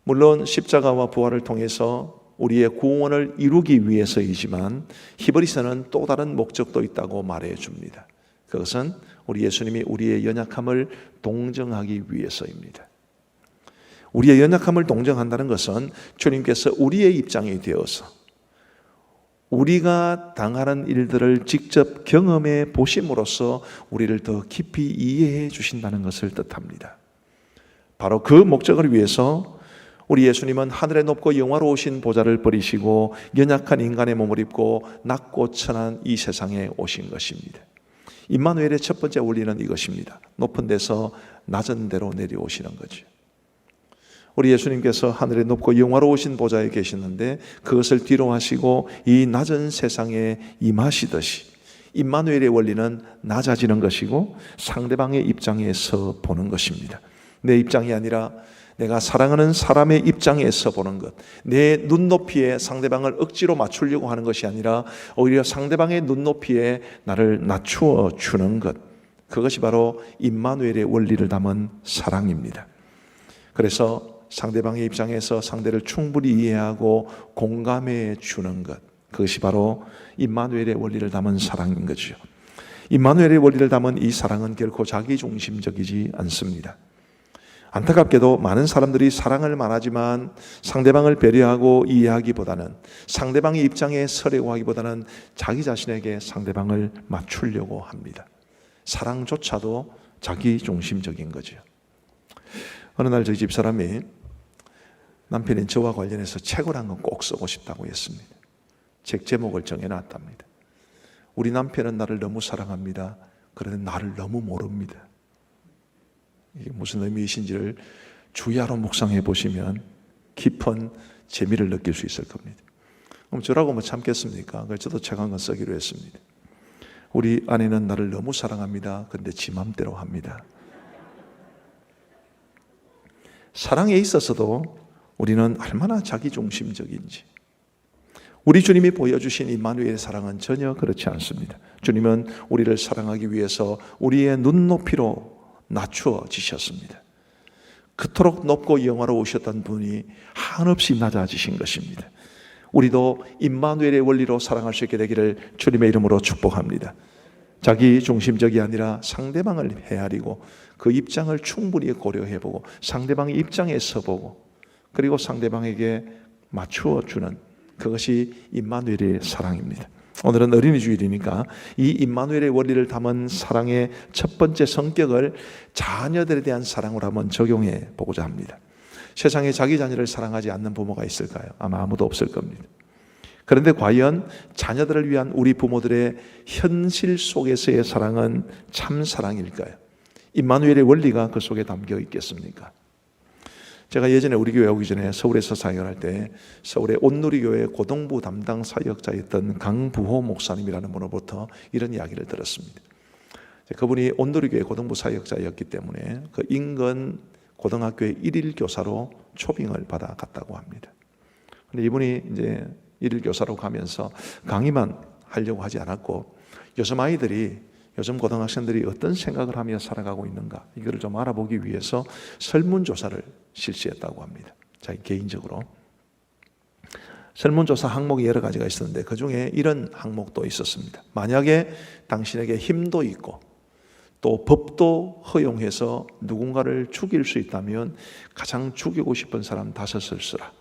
물론 십자가와 부활을 통해서 우리의 구원을 이루기 위해서이지만 히브리서는 또 다른 목적도 있다고 말해 줍니다. 그것은 우리 예수님이 우리의 연약함을 동정하기 위해서입니다. 우리의 연약함을 동정한다는 것은 주님께서 우리의 입장이 되어서 우리가 당하는 일들을 직접 경험해 보심으로써 우리를 더 깊이 이해해 주신다는 것을 뜻합니다. 바로 그 목적을 위해서 우리 예수님은 하늘에 높고 영화로우신 보좌를 버리시고 연약한 인간의 몸을 입고 낮고 천한 이 세상에 오신 것입니다. 임마누엘의 첫 번째 원리는 이것입니다. 높은 데서 낮은 데로 내려오시는 거죠. 우리 예수님께서 하늘에 높고 영화로우신 보좌에 계시는데 그것을 뒤로 하시고 이 낮은 세상에 임하시듯이 임마누엘의 원리는 낮아지는 것이고 상대방의 입장에서 보는 것입니다. 내 입장이 아니라 내가 사랑하는 사람의 입장에서 보는 것, 내 눈높이에 상대방을 억지로 맞추려고 하는 것이 아니라 오히려 상대방의 눈높이에 나를 낮추어 주는 것, 그것이 바로 임마누엘의 원리를 담은 사랑입니다. 그래서 상대방의 입장에서 상대를 충분히 이해하고 공감해 주는 것, 그것이 바로 임마누엘의 원리를 담은 사랑인 거죠. 임마누엘의 원리를 담은 이 사랑은 결코 자기중심적이지 않습니다. 안타깝게도 많은 사람들이 사랑을 말하지만 상대방을 배려하고 이해하기보다는 상대방의 입장에 서려고 하기보다는 자기 자신에게 상대방을 맞추려고 합니다. 사랑조차도 자기중심적인 거죠. 어느 날 저희 집사람이 남편인 저와 관련해서 책을 한 권 꼭 쓰고 싶다고 했습니다. 책 제목을 정해놨답니다. 우리 남편은 나를 너무 사랑합니다. 그런데 나를 너무 모릅니다. 이게 무슨 의미이신지를 주야로 묵상해 보시면 깊은 재미를 느낄 수 있을 겁니다. 그럼 저라고 뭐 참겠습니까? 그래서 저도 책 한 권 쓰기로 했습니다. 우리 아내는 나를 너무 사랑합니다. 그런데 지 맘대로 합니다. 사랑에 있어서도 우리는 얼마나 자기중심적인지, 우리 주님이 보여주신 임마누엘의 사랑은 전혀 그렇지 않습니다. 주님은 우리를 사랑하기 위해서 우리의 눈높이로 낮추어지셨습니다. 그토록 높고 영화로우셨던 분이 한없이 낮아지신 것입니다. 우리도 임마누엘의 원리로 사랑할 수 있게 되기를 주님의 이름으로 축복합니다. 자기 중심적이 아니라 상대방을 헤아리고 그 입장을 충분히 고려해보고 상대방의 입장에 서보고 그리고 상대방에게 맞추어 주는 그것이 임마누엘의 사랑입니다. 오늘은 어린이 주일이니까 이 임마누엘의 원리를 담은 사랑의 첫 번째 성격을 자녀들에 대한 사랑으로 한번 적용해 보고자 합니다. 세상에 자기 자녀를 사랑하지 않는 부모가 있을까요? 아마 아무도 없을 겁니다. 그런데 과연 자녀들을 위한 우리 부모들의 현실 속에서의 사랑은 참 사랑일까요? 임마누엘의 원리가 그 속에 담겨 있겠습니까? 제가 예전에 우리 교회 오기 전에 서울에서 사역을 할 때 서울의 온누리교회 고등부 담당 사역자였던 강부호 목사님이라는 분으로부터 이런 이야기를 들었습니다. 그분이 온누리교회 고등부 사역자였기 때문에 그 인근 고등학교의 일일 교사로 초빙을 받아 갔다고 합니다. 근데 이분이 이제 일일 교사로 가면서 강의만 하려고 하지 않았고 요즘 고등학생들이 어떤 생각을 하며 살아가고 있는가 이거를 좀 알아보기 위해서 설문조사를 실시했다고 합니다. 자기 개인적으로 설문조사 항목이 여러 가지가 있었는데 그 중에 이런 항목도 있었습니다. 만약에 당신에게 힘도 있고 또 법도 허용해서 누군가를 죽일 수 있다면 가장 죽이고 싶은 사람 5을 쓰라.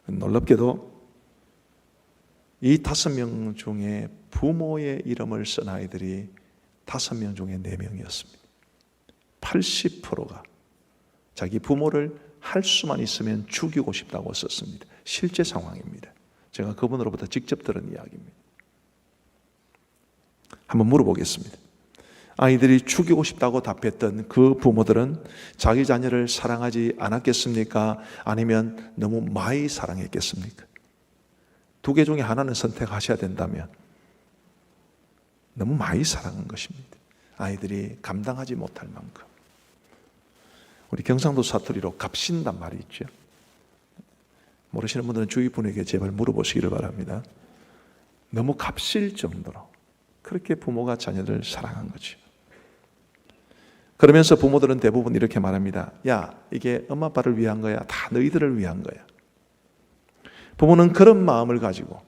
놀랍게도 이 5명 중에 부모의 이름을 쓴 아이들이 5명 중에 4명이었습니다. 80%가 자기 부모를 할 수만 있으면 죽이고 싶다고 썼습니다. 실제 상황입니다. 제가 그분으로부터 직접 들은 이야기입니다. 한번 물어보겠습니다. 아이들이 죽이고 싶다고 답했던 그 부모들은 자기 자녀를 사랑하지 않았겠습니까? 아니면 너무 많이 사랑했겠습니까? 2개 중에 하나는 선택하셔야 된다면 너무 많이 사랑한 것입니다. 아이들이 감당하지 못할 만큼. 우리 경상도 사투리로 값신단 말이 있죠. 모르시는 분들은 주위 분에게 제발 물어보시기를 바랍니다. 너무 값실 정도로 그렇게 부모가 자녀를 사랑한 거죠. 그러면서 부모들은 대부분 이렇게 말합니다. 야, 이게 엄마 아빠를 위한 거야. 다 너희들을 위한 거야. 부모는 그런 마음을 가지고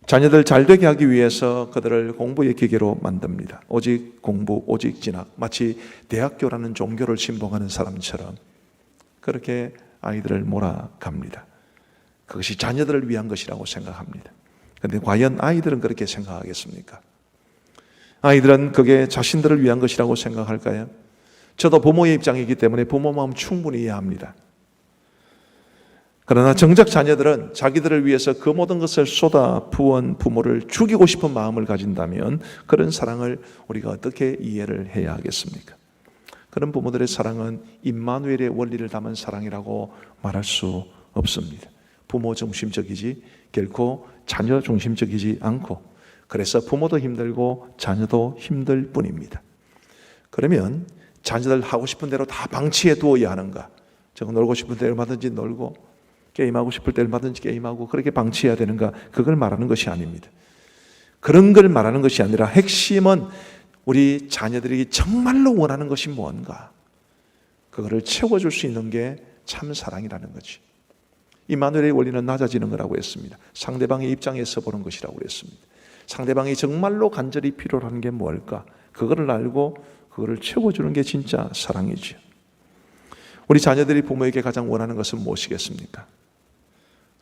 자녀들 잘 되게 하기 위해서 그들을 공부의 기계로 만듭니다. 오직 공부, 오직 진학. 마치 대학교라는 종교를 신봉하는 사람처럼 그렇게 아이들을 몰아갑니다. 그것이 자녀들을 위한 것이라고 생각합니다. 그런데 과연 아이들은 그렇게 생각하겠습니까? 아이들은 그게 자신들을 위한 것이라고 생각할까요? 저도 부모의 입장이기 때문에 부모 마음 충분히 이해합니다. 그러나 정작 자녀들은 자기들을 위해서 그 모든 것을 쏟아 부은 부모를 죽이고 싶은 마음을 가진다면 그런 사랑을 우리가 어떻게 이해를 해야 하겠습니까? 그런 부모들의 사랑은 임마누엘의 원리를 담은 사랑이라고 말할 수 없습니다. 부모 중심적이지 결코 자녀 중심적이지 않고 그래서 부모도 힘들고 자녀도 힘들 뿐입니다. 그러면 자녀들 하고 싶은 대로 다 방치해 두어야 하는가? 저거 놀고 싶은 대로 얼마든지 놀고 게임하고 싶을 때 얼마든지 게임하고 그렇게 방치해야 되는가? 그걸 말하는 것이 아닙니다. 그런 걸 말하는 것이 아니라 핵심은 우리 자녀들이 정말로 원하는 것이 뭔가? 그거를 채워줄 수 있는 게 참 사랑이라는 거지. 임마누엘의 원리는 낮아지는 거라고 했습니다. 상대방의 입장에서 보는 것이라고 했습니다. 상대방이 정말로 간절히 필요로 하는 게 뭘까? 그거를 알고 그거를 채워주는 게 진짜 사랑이죠. 우리 자녀들이 부모에게 가장 원하는 것은 무엇이겠습니까?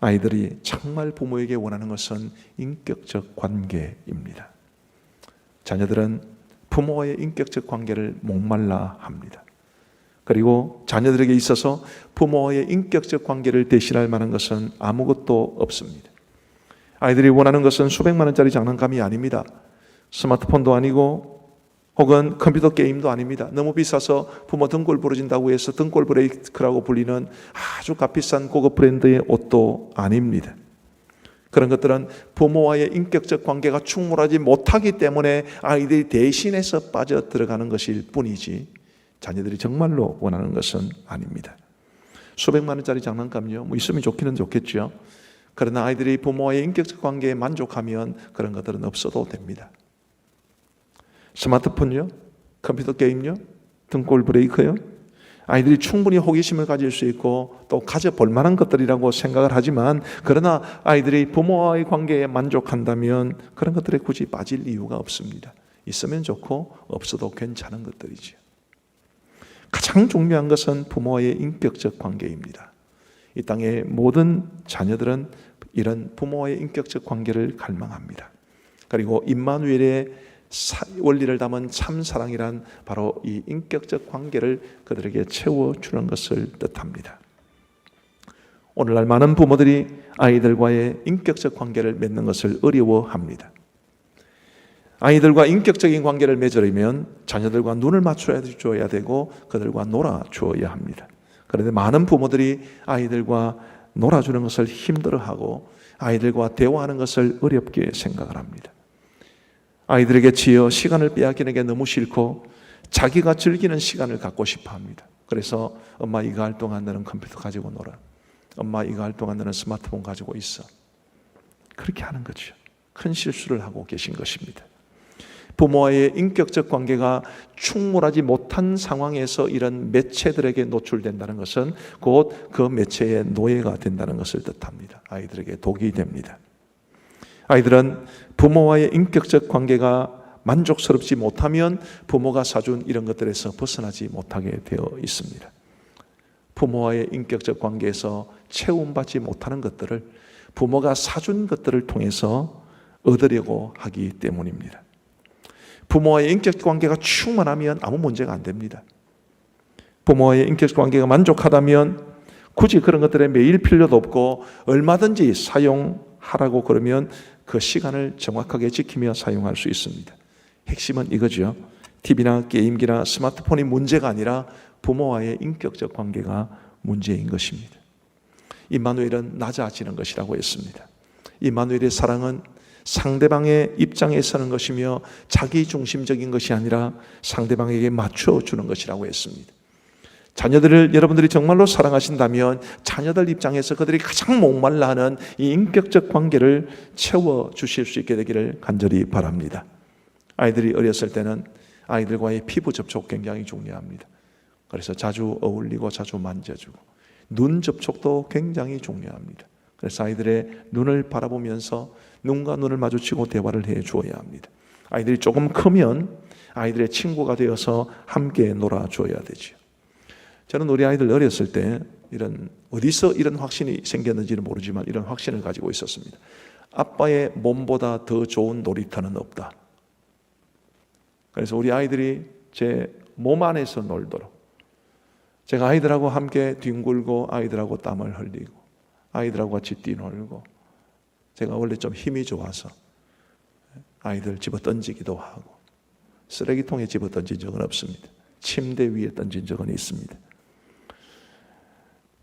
아이들이 정말 부모에게 원하는 것은 인격적 관계입니다. 자녀들은 부모와의 인격적 관계를 목말라 합니다. 그리고 자녀들에게 있어서 부모와의 인격적 관계를 대신할 만한 것은 아무것도 없습니다. 아이들이 원하는 것은 수백만 원짜리 장난감이 아닙니다. 스마트폰도 아니고 혹은 컴퓨터 게임도 아닙니다. 너무 비싸서 부모 등골 부러진다고 해서 등골 브레이크라고 불리는 아주 값비싼 고급 브랜드의 옷도 아닙니다. 그런 것들은 부모와의 인격적 관계가 충분하지 못하기 때문에 아이들이 대신해서 빠져 들어가는 것일 뿐이지 자녀들이 정말로 원하는 것은 아닙니다. 수백만 원짜리 장난감요, 뭐 있으면 좋기는 좋겠죠. 그러나 아이들이 부모와의 인격적 관계에 만족하면 그런 것들은 없어도 됩니다. 스마트폰요? 컴퓨터 게임요? 등골 브레이크요? 아이들이 충분히 호기심을 가질 수 있고 또 가져볼 만한 것들이라고 생각을 하지만, 그러나 아이들이 부모와의 관계에 만족한다면 그런 것들에 굳이 빠질 이유가 없습니다. 있으면 좋고 없어도 괜찮은 것들이죠. 가장 중요한 것은 부모와의 인격적 관계입니다. 이 땅의 모든 자녀들은 이런 부모와의 인격적 관계를 갈망합니다. 그리고 임마누엘의 원리를 담은 참 사랑이란 바로 이 인격적 관계를 그들에게 채워주는 것을 뜻합니다. 오늘날 많은 부모들이 아이들과의 인격적 관계를 맺는 것을 어려워합니다. 아이들과 인격적인 관계를 맺으려면 자녀들과 눈을 맞춰줘야 되고 그들과 놀아줘야 합니다. 그런데 많은 부모들이 아이들과 놀아주는 것을 힘들어하고 아이들과 대화하는 것을 어렵게 생각을 합니다. 아이들에게 지어 시간을 빼앗기는 게 너무 싫고 자기가 즐기는 시간을 갖고 싶어 합니다. 그래서 엄마 이거 할 동안 너는 컴퓨터 가지고 놀아. 엄마 이거 할 동안 너는 스마트폰 가지고 있어. 그렇게 하는 거죠. 큰 실수를 하고 계신 것입니다. 부모와의 인격적 관계가 충분하지 못한 상황에서 이런 매체들에게 노출된다는 것은 곧 그 매체의 노예가 된다는 것을 뜻합니다. 아이들에게 독이 됩니다. 아이들은 부모와의 인격적 관계가 만족스럽지 못하면 부모가 사준 이런 것들에서 벗어나지 못하게 되어 있습니다. 부모와의 인격적 관계에서 채움받지 못하는 것들을 부모가 사준 것들을 통해서 얻으려고 하기 때문입니다. 부모와의 인격 관계가 충만하면 아무 문제가 안 됩니다. 부모와의 인격 관계가 만족하다면 굳이 그런 것들에 매일 필요도 없고 얼마든지 사용하라고 그러면 그 시간을 정확하게 지키며 사용할 수 있습니다. 핵심은 이거죠. TV나 게임기나 스마트폰이 문제가 아니라 부모와의 인격적 관계가 문제인 것입니다. 임마누엘은 낮아지는 것이라고 했습니다. 임마누엘의 사랑은 상대방의 입장에 서는 것이며 자기 중심적인 것이 아니라 상대방에게 맞춰주는 것이라고 했습니다. 자녀들을 여러분들이 정말로 사랑하신다면 자녀들 입장에서 그들이 가장 목말라하는 이 인격적 관계를 채워주실 수 있게 되기를 간절히 바랍니다. 아이들이 어렸을 때는 아이들과의 피부 접촉 굉장히 중요합니다. 그래서 자주 어울리고 자주 만져주고 눈 접촉도 굉장히 중요합니다. 그래서 아이들의 눈을 바라보면서 눈과 눈을 마주치고 대화를 해 주어야 합니다. 아이들이 조금 크면 아이들의 친구가 되어서 함께 놀아줘야 되죠. 저는 우리 아이들 어렸을 때 어디서 이런 확신이 생겼는지는 모르지만 이런 확신을 가지고 있었습니다. 아빠의 몸보다 더 좋은 놀이터는 없다. 그래서 우리 아이들이 제 몸 안에서 놀도록 제가 아이들하고 함께 뒹굴고 아이들하고 땀을 흘리고 아이들하고 같이 뛰놀고, 제가 원래 좀 힘이 좋아서 아이들 집어 던지기도 하고 쓰레기통에 집어 던진 적은 없습니다. 침대 위에 던진 적은 있습니다.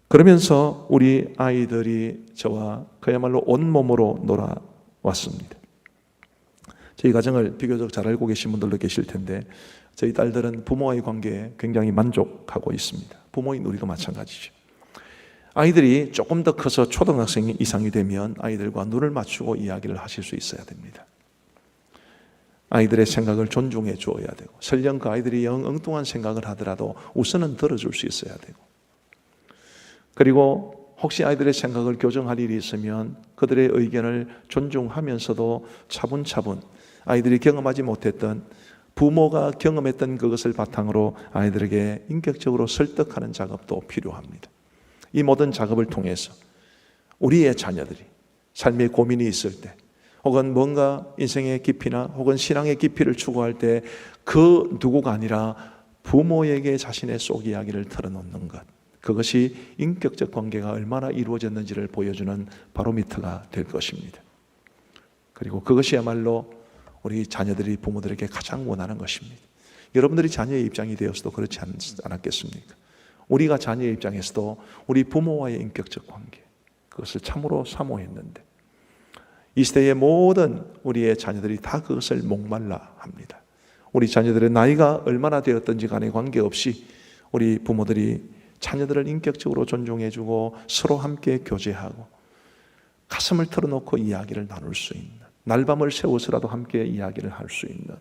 그러면서 우리 아이들이 저와 그야말로 온몸으로 놀아왔습니다. 저희 가정을 비교적 잘 알고 계신 분들도 계실 텐데 저희 딸들은 부모와의 관계에 굉장히 만족하고 있습니다. 부모인 우리도 마찬가지죠. 아이들이 조금 더 커서 초등학생 이상이 되면 아이들과 눈을 맞추고 이야기를 하실 수 있어야 됩니다. 아이들의 생각을 존중해 주어야 되고, 설령 그 아이들이 엉뚱한 생각을 하더라도 우선은 들어줄 수 있어야 되고, 그리고 혹시 아이들의 생각을 교정할 일이 있으면 그들의 의견을 존중하면서도 차분차분 아이들이 경험하지 못했던, 부모가 경험했던 그것을 바탕으로 아이들에게 인격적으로 설득하는 작업도 필요합니다. 이 모든 작업을 통해서 우리의 자녀들이 삶의 고민이 있을 때, 혹은 뭔가 인생의 깊이나 혹은 신앙의 깊이를 추구할 때 그 누구가 아니라 부모에게 자신의 속 이야기를 털어놓는 것, 그것이 인격적 관계가 얼마나 이루어졌는지를 보여주는 바로미터가 될 것입니다. 그리고 그것이야말로 우리 자녀들이 부모들에게 가장 원하는 것입니다. 여러분들이 자녀의 입장이 되어서도 그렇지 않았겠습니까? 우리가 자녀의 입장에서도 우리 부모와의 인격적 관계, 그것을 참으로 사모했는데 이 시대의 모든 우리의 자녀들이 다 그것을 목말라 합니다. 우리 자녀들의 나이가 얼마나 되었든지 간에 관계없이 우리 부모들이 자녀들을 인격적으로 존중해주고 서로 함께 교제하고 가슴을 털어놓고 이야기를 나눌 수 있는, 날밤을 새워서라도 함께 이야기를 할 수 있는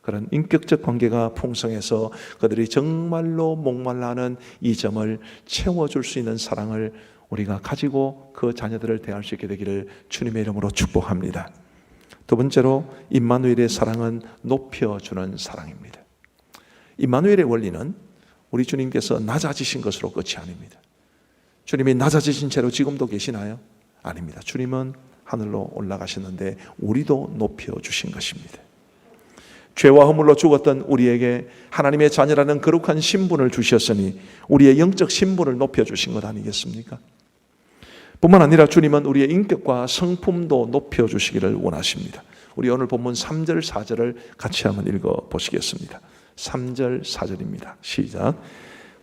그런 인격적 관계가 풍성해서 그들이 정말로 목말라하는 이 점을 채워줄 수 있는 사랑을 우리가 가지고 그 자녀들을 대할 수 있게 되기를 주님의 이름으로 축복합니다. 두 번째로 임마누엘의 사랑은 높여주는 사랑입니다. 임마누엘의 원리는 우리 주님께서 낮아지신 것으로 끝이 아닙니다. 주님이 낮아지신 채로 지금도 계시나요? 아닙니다. 주님은 하늘로 올라가셨는데 우리도 높여주신 것입니다. 죄와 허물로 죽었던 우리에게 하나님의 자녀라는 거룩한 신분을 주셨으니 우리의 영적 신분을 높여주신 것 아니겠습니까? 뿐만 아니라 주님은 우리의 인격과 성품도 높여주시기를 원하십니다. 우리 오늘 본문 3절 4절을 같이 한번 읽어보시겠습니다. 3절 4절입니다. 시작.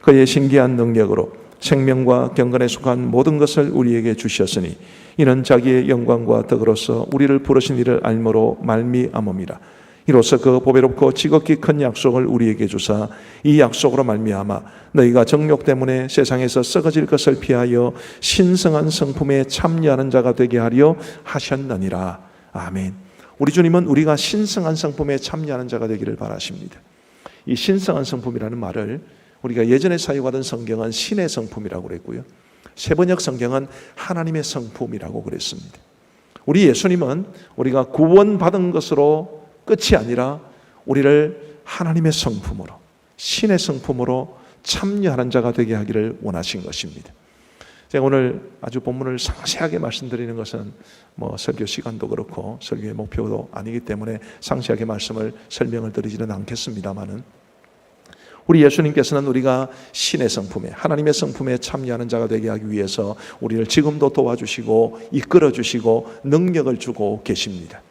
그의 신기한 능력으로 생명과 경건에 속한 모든 것을 우리에게 주셨으니 이는 자기의 영광과 덕으로서 우리를 부르신 이를 알므로 말미암음이라. 이로써 그 보배롭고 지극히 큰 약속을 우리에게 주사 이 약속으로 말미암아 너희가 정욕 때문에 세상에서 썩어질 것을 피하여 신성한 성품에 참여하는 자가 되게 하려 하셨느니라. 아멘. 우리 주님은 우리가 신성한 성품에 참여하는 자가 되기를 바라십니다. 이 신성한 성품이라는 말을 우리가 예전에 사용하던 성경은 신의 성품이라고 그랬고요, 세번역 성경은 하나님의 성품이라고 그랬습니다. 우리 예수님은 우리가 구원받은 것으로 끝이 아니라 우리를 하나님의 성품으로, 신의 성품으로 참여하는 자가 되게 하기를 원하신 것입니다. 제가 오늘 아주 본문을 상세하게 말씀드리는 것은 설교 시간도 그렇고 설교의 목표도 아니기 때문에 상세하게 말씀을 설명을 드리지는 않겠습니다만은, 우리 예수님께서는 우리가 신의 성품에, 하나님의 성품에 참여하는 자가 되게 하기 위해서 우리를 지금도 도와주시고 이끌어 주시고 능력을 주고 계십니다.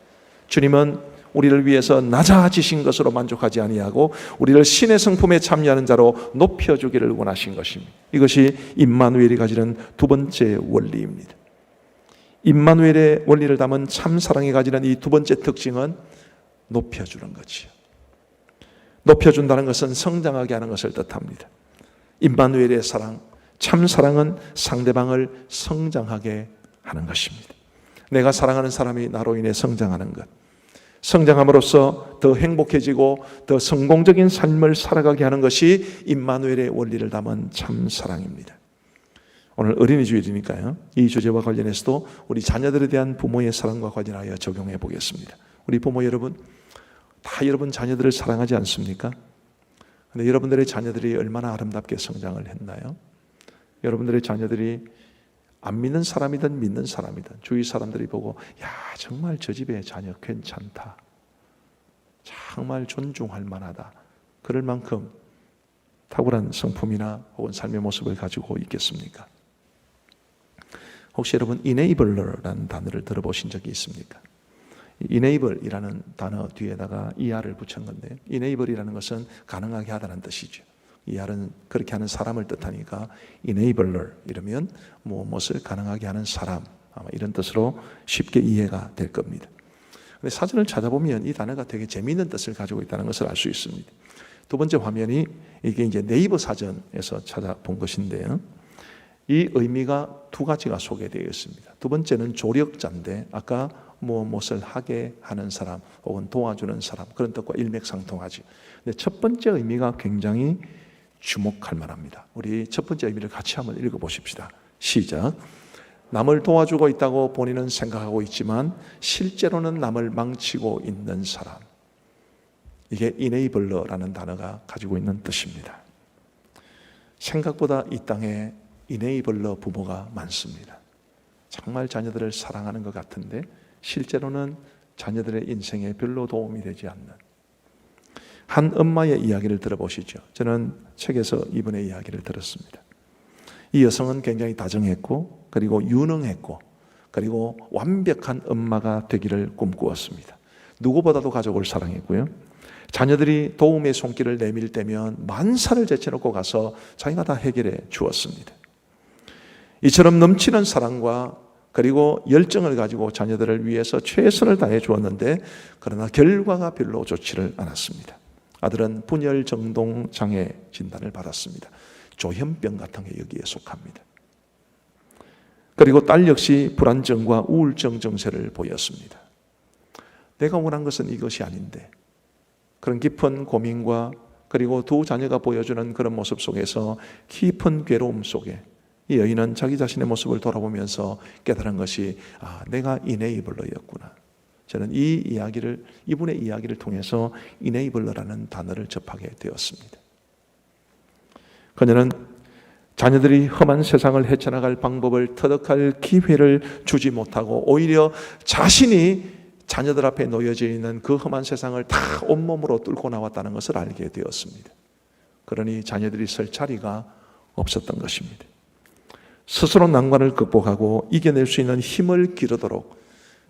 주님은 우리를 위해서 낮아지신 것으로 만족하지 아니하고 우리를 신의 성품에 참여하는 자로 높여주기를 원하신 것입니다. 이것이 임마누엘이 가지는 두 번째 원리입니다. 임마누엘의 원리를 담은 참사랑이 가지는 이 두 번째 특징은 높여주는 것이요, 높여준다는 것은 성장하게 하는 것을 뜻합니다. 임마누엘의 사랑, 참사랑은 상대방을 성장하게 하는 것입니다. 내가 사랑하는 사람이 나로 인해 성장하는 것, 성장함으로써 더 행복해지고 더 성공적인 삶을 살아가게 하는 것이 임마누엘의 원리를 담은 참사랑입니다. 오늘 어린이 주일이니까요, 이 주제와 관련해서도 우리 자녀들에 대한 부모의 사랑과 관련하여 적용해 보겠습니다. 우리 부모 여러분, 다 여러분 자녀들을 사랑하지 않습니까? 근데 여러분들의 자녀들이 얼마나 아름답게 성장을 했나요? 여러분들의 자녀들이 안 믿는 사람이든 믿는 사람이든 주위 사람들이 보고, 야, 정말 저 집의 자녀 괜찮다, 정말 존중할 만하다, 그럴 만큼 탁월한 성품이나 혹은 삶의 모습을 가지고 있겠습니까? 혹시 여러분 enabler라는 단어를 들어보신 적이 있습니까? enable이라는 단어 뒤에다가 er를 붙인 건데, enable이라는 것은 가능하게 하다는 뜻이죠. 이 er은 그렇게 하는 사람을 뜻하니까 enabler 이러면 무엇을 가능하게 하는 사람, 아마 이런 뜻으로 쉽게 이해가 될 겁니다. 근데 사전을 찾아보면 이 단어가 되게 재미있는 뜻을 가지고 있다는 것을 알 수 있습니다. 두 번째 화면이 이게 이제 네이버 사전에서 찾아본 것인데요, 이 의미가 두 가지가 소개되어 있습니다. 두 번째는 조력자인데, 아까 무엇을 하게 하는 사람 혹은 도와주는 사람, 그런 뜻과 일맥상통하지. 근데 첫 번째 의미가 굉장히 주목할 만합니다. 우리 첫 번째 의미를 같이 한번 읽어보십시다. 시작. 남을 도와주고 있다고 본인은 생각하고 있지만 실제로는 남을 망치고 있는 사람, 이게 enabler라는 단어가 가지고 있는 뜻입니다. 생각보다 이 땅에 enabler 부모가 많습니다. 정말 자녀들을 사랑하는 것 같은데 실제로는 자녀들의 인생에 별로 도움이 되지 않는 한 엄마의 이야기를 들어보시죠. 저는 책에서 이분의 이야기를 들었습니다. 이 여성은 굉장히 다정했고, 그리고 유능했고, 그리고 완벽한 엄마가 되기를 꿈꾸었습니다. 누구보다도 가족을 사랑했고요, 자녀들이 도움의 손길을 내밀 때면 만사를 제쳐놓고 가서 자기가 다 해결해 주었습니다. 이처럼 넘치는 사랑과 그리고 열정을 가지고 자녀들을 위해서 최선을 다해 주었는데, 그러나 결과가 별로 좋지를 않았습니다. 아들은 분열 정동 장애 진단을 받았습니다. 조현병 같은 게 여기에 속합니다. 그리고 딸 역시 불안증과 우울증 증세를 보였습니다. 내가 원한 것은 이것이 아닌데, 그런 깊은 고민과 그리고 두 자녀가 보여주는 그런 모습 속에서 깊은 괴로움 속에 이 여인은 자기 자신의 모습을 돌아보면서 깨달은 것이 내가 이네이블러였구나. 저는 이분의 이야기를 통해서 이네이블러라는 단어를 접하게 되었습니다. 그녀는 자녀들이 험한 세상을 헤쳐나갈 방법을 터득할 기회를 주지 못하고 오히려 자신이 자녀들 앞에 놓여져 있는 그 험한 세상을 다 온몸으로 뚫고 나왔다는 것을 알게 되었습니다. 그러니 자녀들이 설 자리가 없었던 것입니다. 스스로 난관을 극복하고 이겨낼 수 있는 힘을 기르도록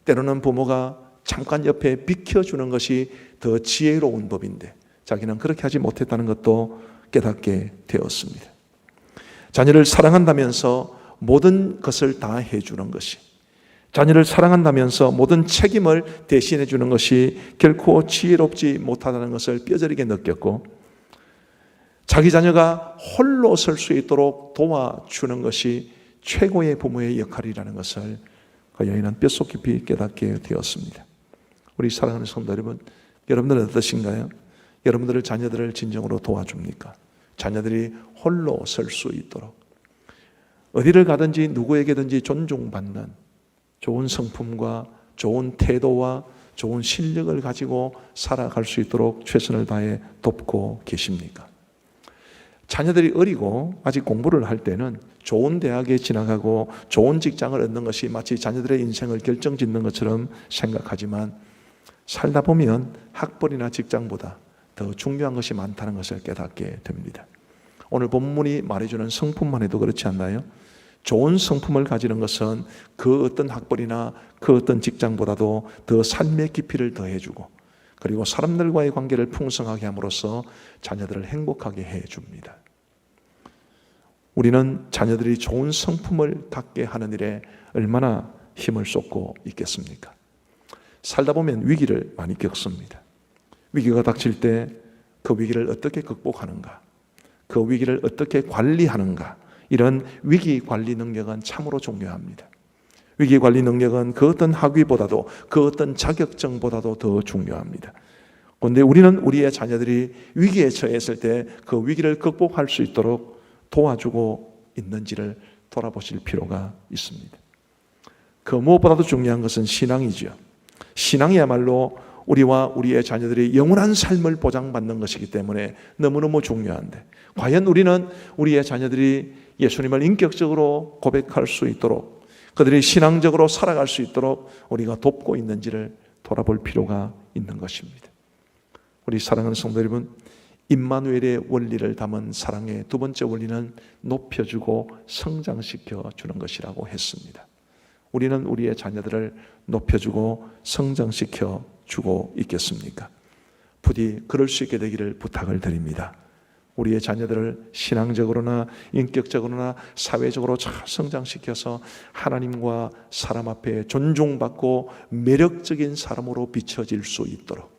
때로는 부모가 잠깐 옆에 비켜주는 것이 더 지혜로운 법인데 자기는 그렇게 하지 못했다는 것도 깨닫게 되었습니다. 자녀를 사랑한다면서 모든 것을 다 해주는 것이, 자녀를 사랑한다면서 모든 책임을 대신해 주는 것이 결코 지혜롭지 못하다는 것을 뼈저리게 느꼈고, 자기 자녀가 홀로 설 수 있도록 도와주는 것이 최고의 부모의 역할이라는 것을 그 여인은 뼛속 깊이 깨닫게 되었습니다. 우리 사랑하는 성도 여러분, 여러분들은 어떠신가요? 여러분들의 자녀들을 진정으로 도와줍니까? 자녀들이 홀로 설 수 있도록 어디를 가든지 누구에게든지 존중받는 좋은 성품과 좋은 태도와 좋은 실력을 가지고 살아갈 수 있도록 최선을 다해 돕고 계십니까? 자녀들이 어리고 아직 공부를 할 때는 좋은 대학에 진학하고 좋은 직장을 얻는 것이 마치 자녀들의 인생을 결정짓는 것처럼 생각하지만 살다 보면 학벌이나 직장보다 더 중요한 것이 많다는 것을 깨닫게 됩니다. 오늘 본문이 말해주는 성품만 해도 그렇지 않나요? 좋은 성품을 가지는 것은 그 어떤 학벌이나 그 어떤 직장보다도 더 삶의 깊이를 더해주고 그리고 사람들과의 관계를 풍성하게 함으로써 자녀들을 행복하게 해줍니다. 우리는 자녀들이 좋은 성품을 갖게 하는 일에 얼마나 힘을 쏟고 있겠습니까? 살다 보면 위기를 많이 겪습니다. 위기가 닥칠 때 그 위기를 어떻게 극복하는가, 그 위기를 어떻게 관리하는가, 이런 위기 관리 능력은 참으로 중요합니다. 위기 관리 능력은 그 어떤 학위보다도 그 어떤 자격증보다도 더 중요합니다. 그런데 우리는 우리의 자녀들이 위기에 처했을 때 그 위기를 극복할 수 있도록 도와주고 있는지를 돌아보실 필요가 있습니다. 그 무엇보다도 중요한 것은 신앙이죠. 신앙이야말로 우리와 우리의 자녀들이 영원한 삶을 보장받는 것이기 때문에 너무너무 중요한데, 과연 우리는 우리의 자녀들이 예수님을 인격적으로 고백할 수 있도록, 그들이 신앙적으로 살아갈 수 있도록 우리가 돕고 있는지를 돌아볼 필요가 있는 것입니다. 우리 사랑하는 성도 여러분, 임마누엘의 원리를 담은 사랑의 두 번째 원리는 높여주고 성장시켜 주는 것이라고 했습니다. 우리는 우리의 자녀들을 높여주고 성장시켜 주고 있겠습니까? 부디 그럴 수 있게 되기를 부탁을 드립니다. 우리의 자녀들을 신앙적으로나 인격적으로나 사회적으로 잘 성장시켜서 하나님과 사람 앞에 존중받고 매력적인 사람으로 비춰질 수 있도록,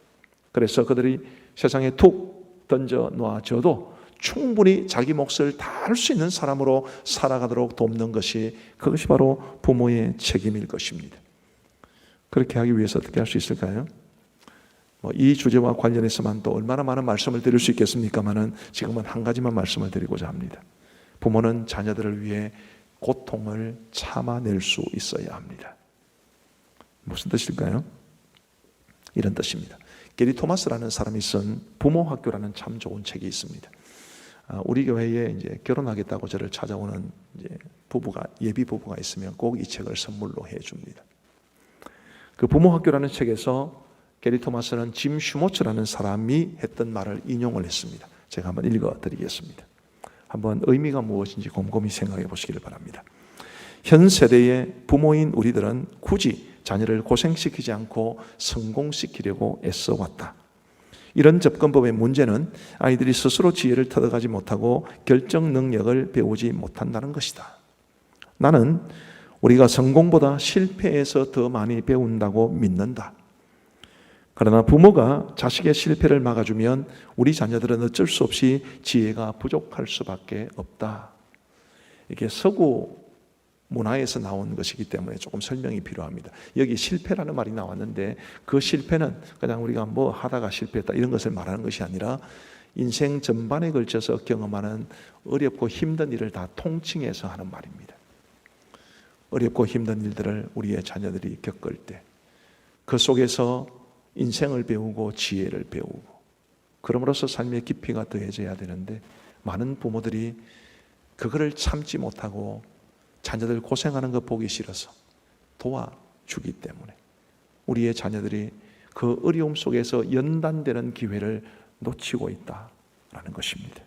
그래서 그들이 세상에 툭 던져 놔줘도 충분히 자기 몫을 다 할 수 있는 사람으로 살아가도록 돕는 것이, 그것이 바로 부모의 책임일 것입니다. 그렇게 하기 위해서 어떻게 할 수 있을까요? 이 주제와 관련해서만 또 얼마나 많은 말씀을 드릴 수 있겠습니까마는 지금은 한 가지만 말씀을 드리고자 합니다. 부모는 자녀들을 위해 고통을 참아낼 수 있어야 합니다. 무슨 뜻일까요? 이런 뜻입니다. 게리 토마스라는 사람이 쓴 부모학교라는 참 좋은 책이 있습니다. 우리 교회에 이제 결혼하겠다고 저를 찾아오는 예비 부부가 있으면 꼭 이 책을 선물로 해줍니다. 그 부모학교라는 책에서 게리 토마스는 짐 슈모츠라는 사람이 했던 말을 인용을 했습니다. 제가 한번 읽어드리겠습니다. 한번 의미가 무엇인지 곰곰이 생각해 보시기를 바랍니다. 현 세대의 부모인 우리들은 굳이 자녀를 고생시키지 않고 성공시키려고 애써왔다. 이런 접근법의 문제는 아이들이 스스로 지혜를 터득하지 못하고 결정 능력을 배우지 못한다는 것이다. 나는 우리가 성공보다 실패에서 더 많이 배운다고 믿는다. 그러나 부모가 자식의 실패를 막아주면 우리 자녀들은 어쩔 수 없이 지혜가 부족할 수밖에 없다. 이게 서구 문화에서 나온 것이기 때문에 조금 설명이 필요합니다. 여기 실패라는 말이 나왔는데 그 실패는 그냥 우리가 뭐 하다가 실패했다 이런 것을 말하는 것이 아니라 인생 전반에 걸쳐서 경험하는 어렵고 힘든 일을 다 통칭해서 하는 말입니다. 어렵고 힘든 일들을 우리의 자녀들이 겪을 때 그 속에서 인생을 배우고 지혜를 배우고 그럼으로써 삶의 깊이가 더해져야 되는데 많은 부모들이 그거를 참지 못하고 자녀들 고생하는 거 보기 싫어서 도와주기 때문에 우리의 자녀들이 그 어려움 속에서 연단되는 기회를 놓치고 있다라는 것입니다.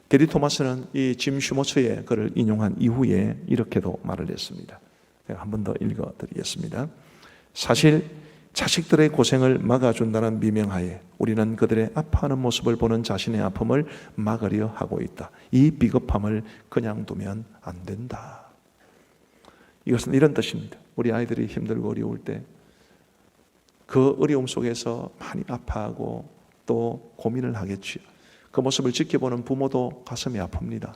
게리 토마스는 이 짐 슈머처의 글을 인용한 이후에 이렇게도 말을 했습니다. 제가 한 번 더 읽어드리겠습니다. 사실 자식들의 고생을 막아준다는 미명하에 우리는 그들의 아파하는 모습을 보는 자신의 아픔을 막으려 하고 있다. 이 비겁함을 그냥 두면 안 된다. 이것은 이런 뜻입니다. 우리 아이들이 힘들고 어려울 때 그 어려움 속에서 많이 아파하고 또 고민을 하겠지요. 그 모습을 지켜보는 부모도 가슴이 아픕니다.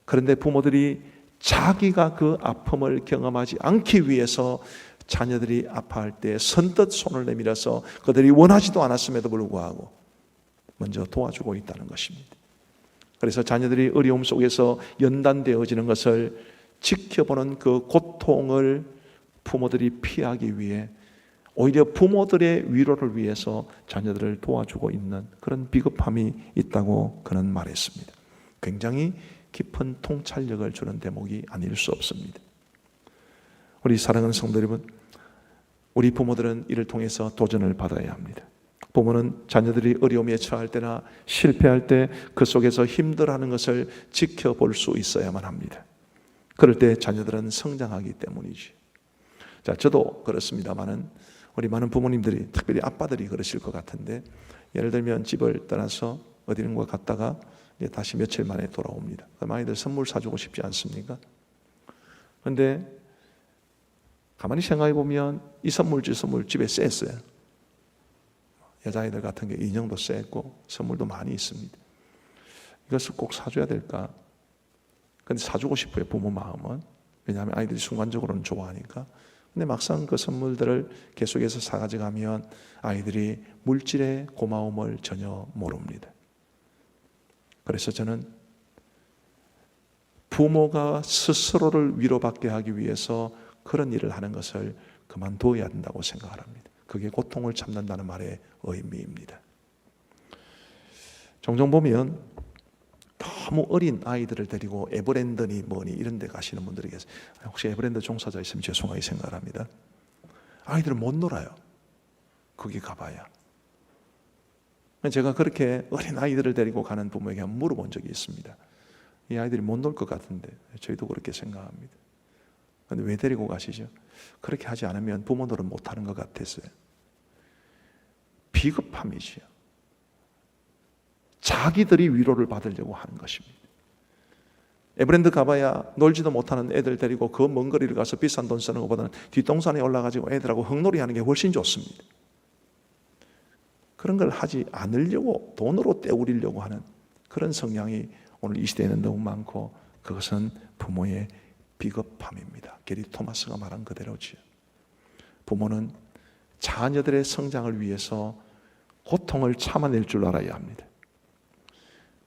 그런데 부모들이 자기가 그 아픔을 경험하지 않기 위해서 자녀들이 아파할 때 선뜻 손을 내밀어서 그들이 원하지도 않았음에도 불구하고 먼저 도와주고 있다는 것입니다. 그래서 자녀들이 어려움 속에서 연단되어지는 것을 지켜보는 그 고통을 부모들이 피하기 위해 오히려 부모들의 위로를 위해서 자녀들을 도와주고 있는 그런 비겁함이 있다고 그는 말했습니다. 굉장히 깊은 통찰력을 주는 대목이 아닐 수 없습니다. 우리 사랑하는 성도 여러분, 우리 부모들은 이를 통해서 도전을 받아야 합니다. 부모는 자녀들이 어려움에 처할 때나 실패할 때 그 속에서 힘들어하는 것을 지켜볼 수 있어야만 합니다. 그럴 때 자녀들은 성장하기 때문이지. 자, 저도 그렇습니다만은 우리 많은 부모님들이 특별히 아빠들이 그러실 것 같은데 예를 들면 집을 떠나서 어디론가 갔다가 다시 며칠 만에 돌아옵니다. 그럼 아이들 선물 사주고 싶지 않습니까? 그런데 가만히 생각해 보면 이 선물 저 선물 집에 쎄어요. 여자아이들 같은 게 인형도 쎄고 선물도 많이 있습니다. 이것을 꼭 사줘야 될까? 근데 사주고 싶어요, 부모 마음은. 왜냐하면 아이들이 순간적으로는 좋아하니까. 근데 막상 그 선물들을 계속해서 사가져가면 아이들이 물질의 고마움을 전혀 모릅니다. 그래서 저는 부모가 스스로를 위로받게 하기 위해서 그런 일을 하는 것을 그만둬야 된다고 생각을 합니다. 그게 고통을 참는다는 말의 의미입니다. 종종 보면 너무 어린 아이들을 데리고 에버랜드니 뭐니 이런 데 가시는 분들이 계세요. 혹시 에버랜드 종사자 있으면 죄송하게 생각을 합니다. 아이들은 못 놀아요. 거기 가봐야. 제가 그렇게 어린 아이들을 데리고 가는 부모에게 한번 물어본 적이 있습니다. 이 아이들이 못 놀 것 같은데 저희도 그렇게 생각합니다. 그런데 왜 데리고 가시죠? 그렇게 하지 않으면 부모들은 못하는 것 같았어요. 비겁함이지요. 자기들이 위로를 받으려고 하는 것입니다. 에버랜드 가봐야 놀지도 못하는 애들 데리고 그 먼 거리를 가서 비싼 돈 쓰는 것보다는 뒷동산에 올라가지고 애들하고 흙놀이 하는 게 훨씬 좋습니다. 그런 걸 하지 않으려고 돈으로 때우리려고 하는 그런 성향이 오늘 이 시대에는 너무 많고 그것은 부모의 비겁함입니다. 게리 토마스가 말한 그대로지요. 부모는 자녀들의 성장을 위해서 고통을 참아낼 줄 알아야 합니다.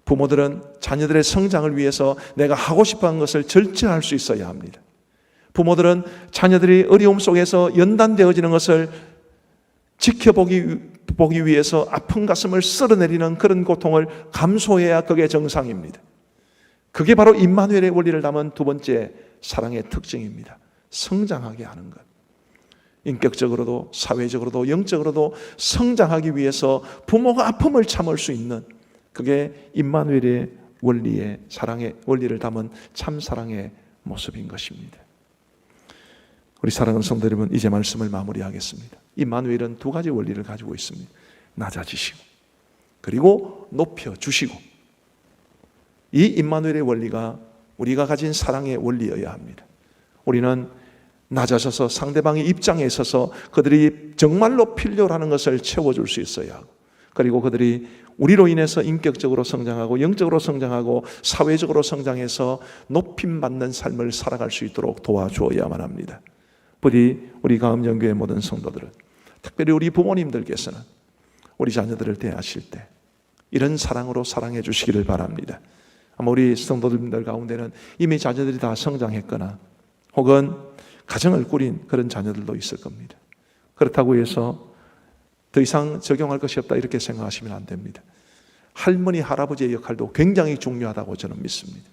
부모들은 자녀들의 성장을 위해서 내가 하고 싶어하는 것을 절제할 수 있어야 합니다. 부모들은 자녀들이 어려움 속에서 연단되어지는 것을 지켜보기 위해서 아픈 가슴을 쓸어내리는 그런 고통을 감수해야 그게 정상입니다. 그게 바로 임마누엘의 원리를 담은 두 번째 사랑의 특징입니다. 성장하게 하는 것. 인격적으로도 사회적으로도 영적으로도 성장하기 위해서 부모가 아픔을 참을 수 있는 그게 임마누엘의 원리의 사랑의 원리를 담은 참 사랑의 모습인 것입니다. 우리 사랑하는 성도 여러분, 이제 말씀을 마무리하겠습니다. 임마누엘은 두 가지 원리를 가지고 있습니다. 낮아지시고 그리고 높여주시고. 이 임마누엘의 원리가 우리가 가진 사랑의 원리여야 합니다. 우리는 낮아져서 상대방의 입장에 있어서 그들이 정말로 필요로 하는 것을 채워줄 수 있어야 하고, 그리고 그들이 우리로 인해서 인격적으로 성장하고 영적으로 성장하고 사회적으로 성장해서 높임받는 삶을 살아갈 수 있도록 도와주어야만 합니다. 부디 우리 가음정교회 모든 성도들은, 특별히 우리 부모님들께서는 우리 자녀들을 대하실 때 이런 사랑으로 사랑해 주시기를 바랍니다. 아마 우리 성도들 가운데는 이미 자녀들이 다 성장했거나 혹은 가정을 꾸린 그런 자녀들도 있을 겁니다. 그렇다고 해서 더 이상 적용할 것이 없다 이렇게 생각하시면 안 됩니다. 할머니, 할아버지의 역할도 굉장히 중요하다고 저는 믿습니다.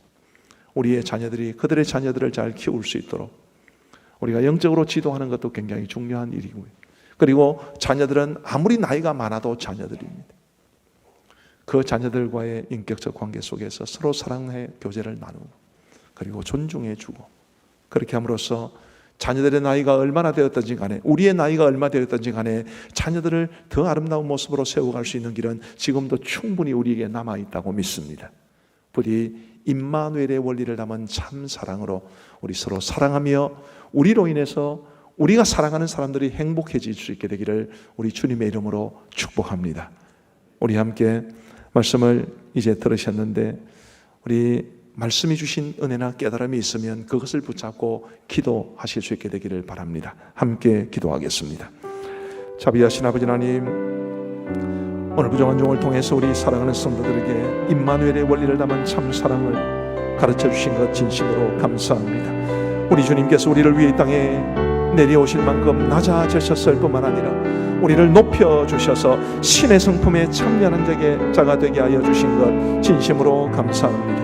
우리의 자녀들이 그들의 자녀들을 잘 키울 수 있도록 우리가 영적으로 지도하는 것도 굉장히 중요한 일이고요. 그리고 자녀들은 아무리 나이가 많아도 자녀들입니다. 그 자녀들과의 인격적 관계 속에서 서로 사랑의 교제를 나누고 그리고 존중해 주고 그렇게 함으로써 자녀들의 나이가 얼마나 되었든지 간에 우리의 나이가 얼마 되었든지 간에 자녀들을 더 아름다운 모습으로 세워갈 수 있는 길은 지금도 충분히 우리에게 남아있다고 믿습니다. 부디 임마누엘의 원리를 담은 참 사랑으로 우리 서로 사랑하며 우리로 인해서 우리가 사랑하는 사람들이 행복해질 수 있게 되기를 우리 주님의 이름으로 축복합니다. 우리 함께 말씀을 이제 들으셨는데 우리 말씀이 주신 은혜나 깨달음이 있으면 그것을 붙잡고 기도하실 수 있게 되기를 바랍니다. 함께 기도하겠습니다. 자비하신 아버지 하나님, 오늘 부정한 종을 통해서 우리 사랑하는 성도들에게 임마누엘의 원리를 담은 참 사랑을 가르쳐 주신 것 진심으로 감사합니다. 우리 주님께서 우리를 위해 이 땅에 내려오실 만큼 낮아지셨을 뿐만 아니라 우리를 높여주셔서 신의 성품에 참여하는 자가 되게 하여 주신 것 진심으로 감사합니다.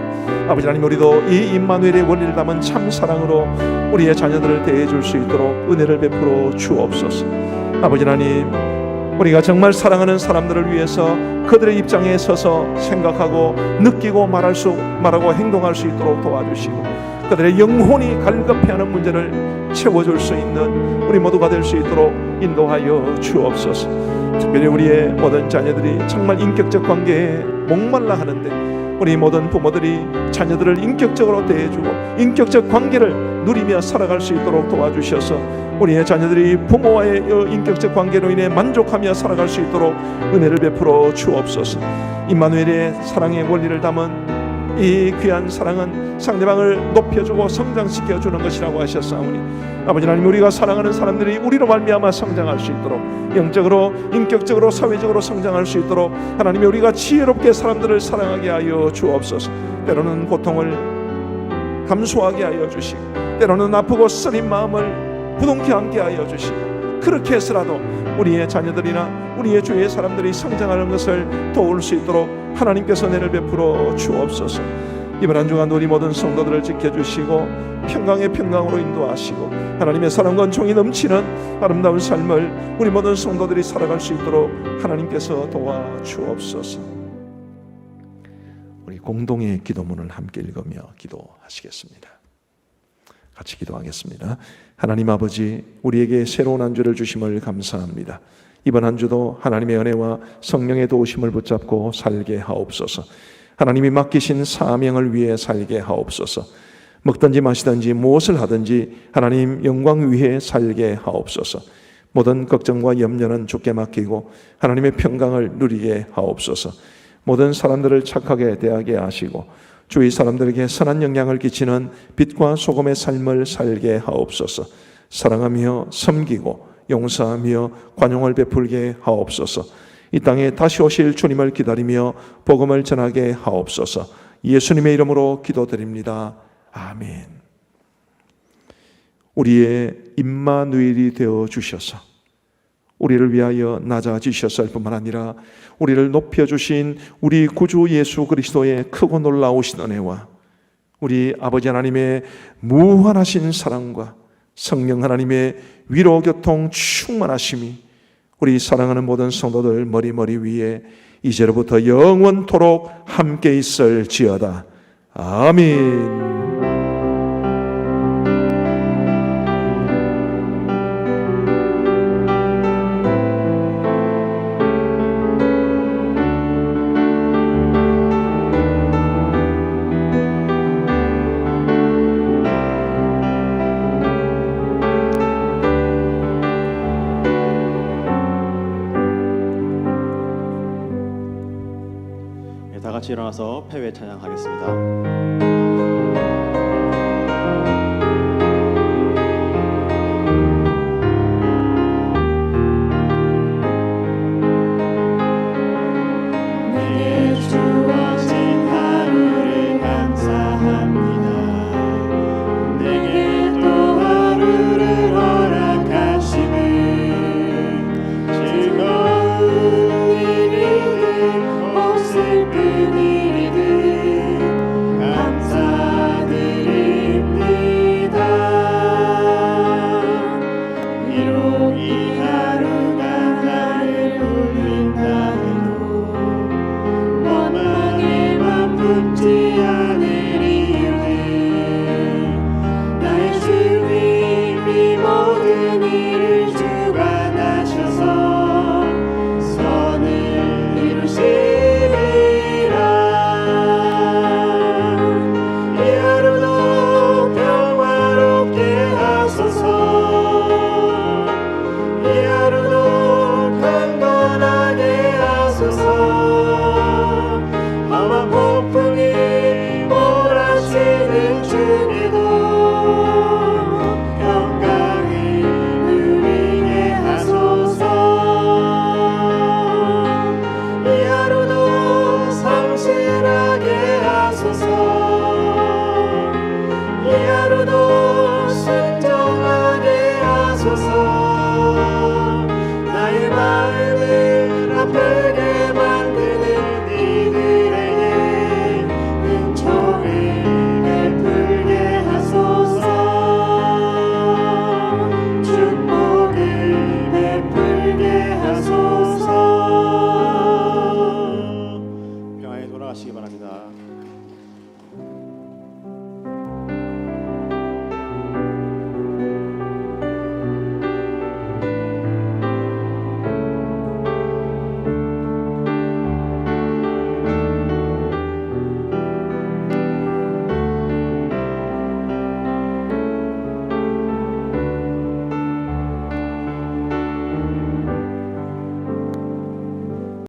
아버지 하나님, 우리도 이 임마누엘의 원리를 담은 참 사랑으로 우리의 자녀들을 대해줄 수 있도록 은혜를 베풀어 주옵소서. 아버지 하나님, 우리가 정말 사랑하는 사람들을 위해서 그들의 입장에 서서 생각하고 느끼고 말하고 행동할 수 있도록 도와주시고 그들의 영혼이 갈급해하는 문제를 채워줄 수 있는 우리 모두가 될 수 있도록 인도하여 주옵소서. 특별히 우리의 모든 자녀들이 정말 인격적 관계에 목말라 하는데 우리 모든 부모들이 자녀들을 인격적으로 대해주고 인격적 관계를 누리며 살아갈 수 있도록 도와주셔서 우리의 자녀들이 부모와의 인격적 관계로 인해 만족하며 살아갈 수 있도록 은혜를 베풀어 주옵소서. 임마누엘의 사랑의 원리를 담은 이 귀한 사랑은 상대방을 높여주고 성장시켜 주는 것이라고 하셨사오니 아버지 하나님, 우리가 사랑하는 사람들이 우리로 말미암아 성장할 수 있도록 영적으로 인격적으로 사회적으로 성장할 수 있도록 하나님이 우리가 지혜롭게 사람들을 사랑하게 하여 주옵소서. 때로는 고통을 감수하게 하여 주시고 때로는 아프고 쓰린 마음을 부둥켜 안게 하여 주시고 그렇게 해서라도 우리의 자녀들이나 우리의 주위의 사람들이 성장하는 것을 도울 수 있도록 하나님께서 은혜를 베풀어 주옵소서. 이번 한 주간 우리 모든 성도들을 지켜주시고 평강의 평강으로 인도하시고 하나님의 사랑과 종이 넘치는 아름다운 삶을 우리 모든 성도들이 살아갈 수 있도록 하나님께서 도와주옵소서. 우리 공동의 기도문을 함께 읽으며 기도하시겠습니다. 같이 기도하겠습니다. 하나님 아버지, 우리에게 새로운 한 주를 주심을 감사합니다. 이번 한 주도 하나님의 은혜와 성령의 도우심을 붙잡고 살게 하옵소서. 하나님이 맡기신 사명을 위해 살게 하옵소서. 먹든지 마시든지 무엇을 하든지 하나님 영광 위해 살게 하옵소서. 모든 걱정과 염려는 주께 맡기고 하나님의 평강을 누리게 하옵소서. 모든 사람들을 착하게 대하게 하시고 주위 사람들에게 선한 영향을 끼치는 빛과 소금의 삶을 살게 하옵소서. 사랑하며 섬기고 용서하며 관용을 베풀게 하옵소서. 이 땅에 다시 오실 주님을 기다리며 복음을 전하게 하옵소서. 예수님의 이름으로 기도드립니다. 아멘. 우리의 임마누엘이 되어 주셔서 우리를 위하여 낮아지셨을 뿐만 아니라 우리를 높여주신 우리 구주 예수 그리스도의 크고 놀라우신 은혜와 우리 아버지 하나님의 무한하신 사랑과 성령 하나님의 위로 교통 충만하심이 우리 사랑하는 모든 성도들 머리 위에 이제로부터 영원토록 함께 있을지어다. 아멘. 같이 일어나서 패회 찬양하겠습니다.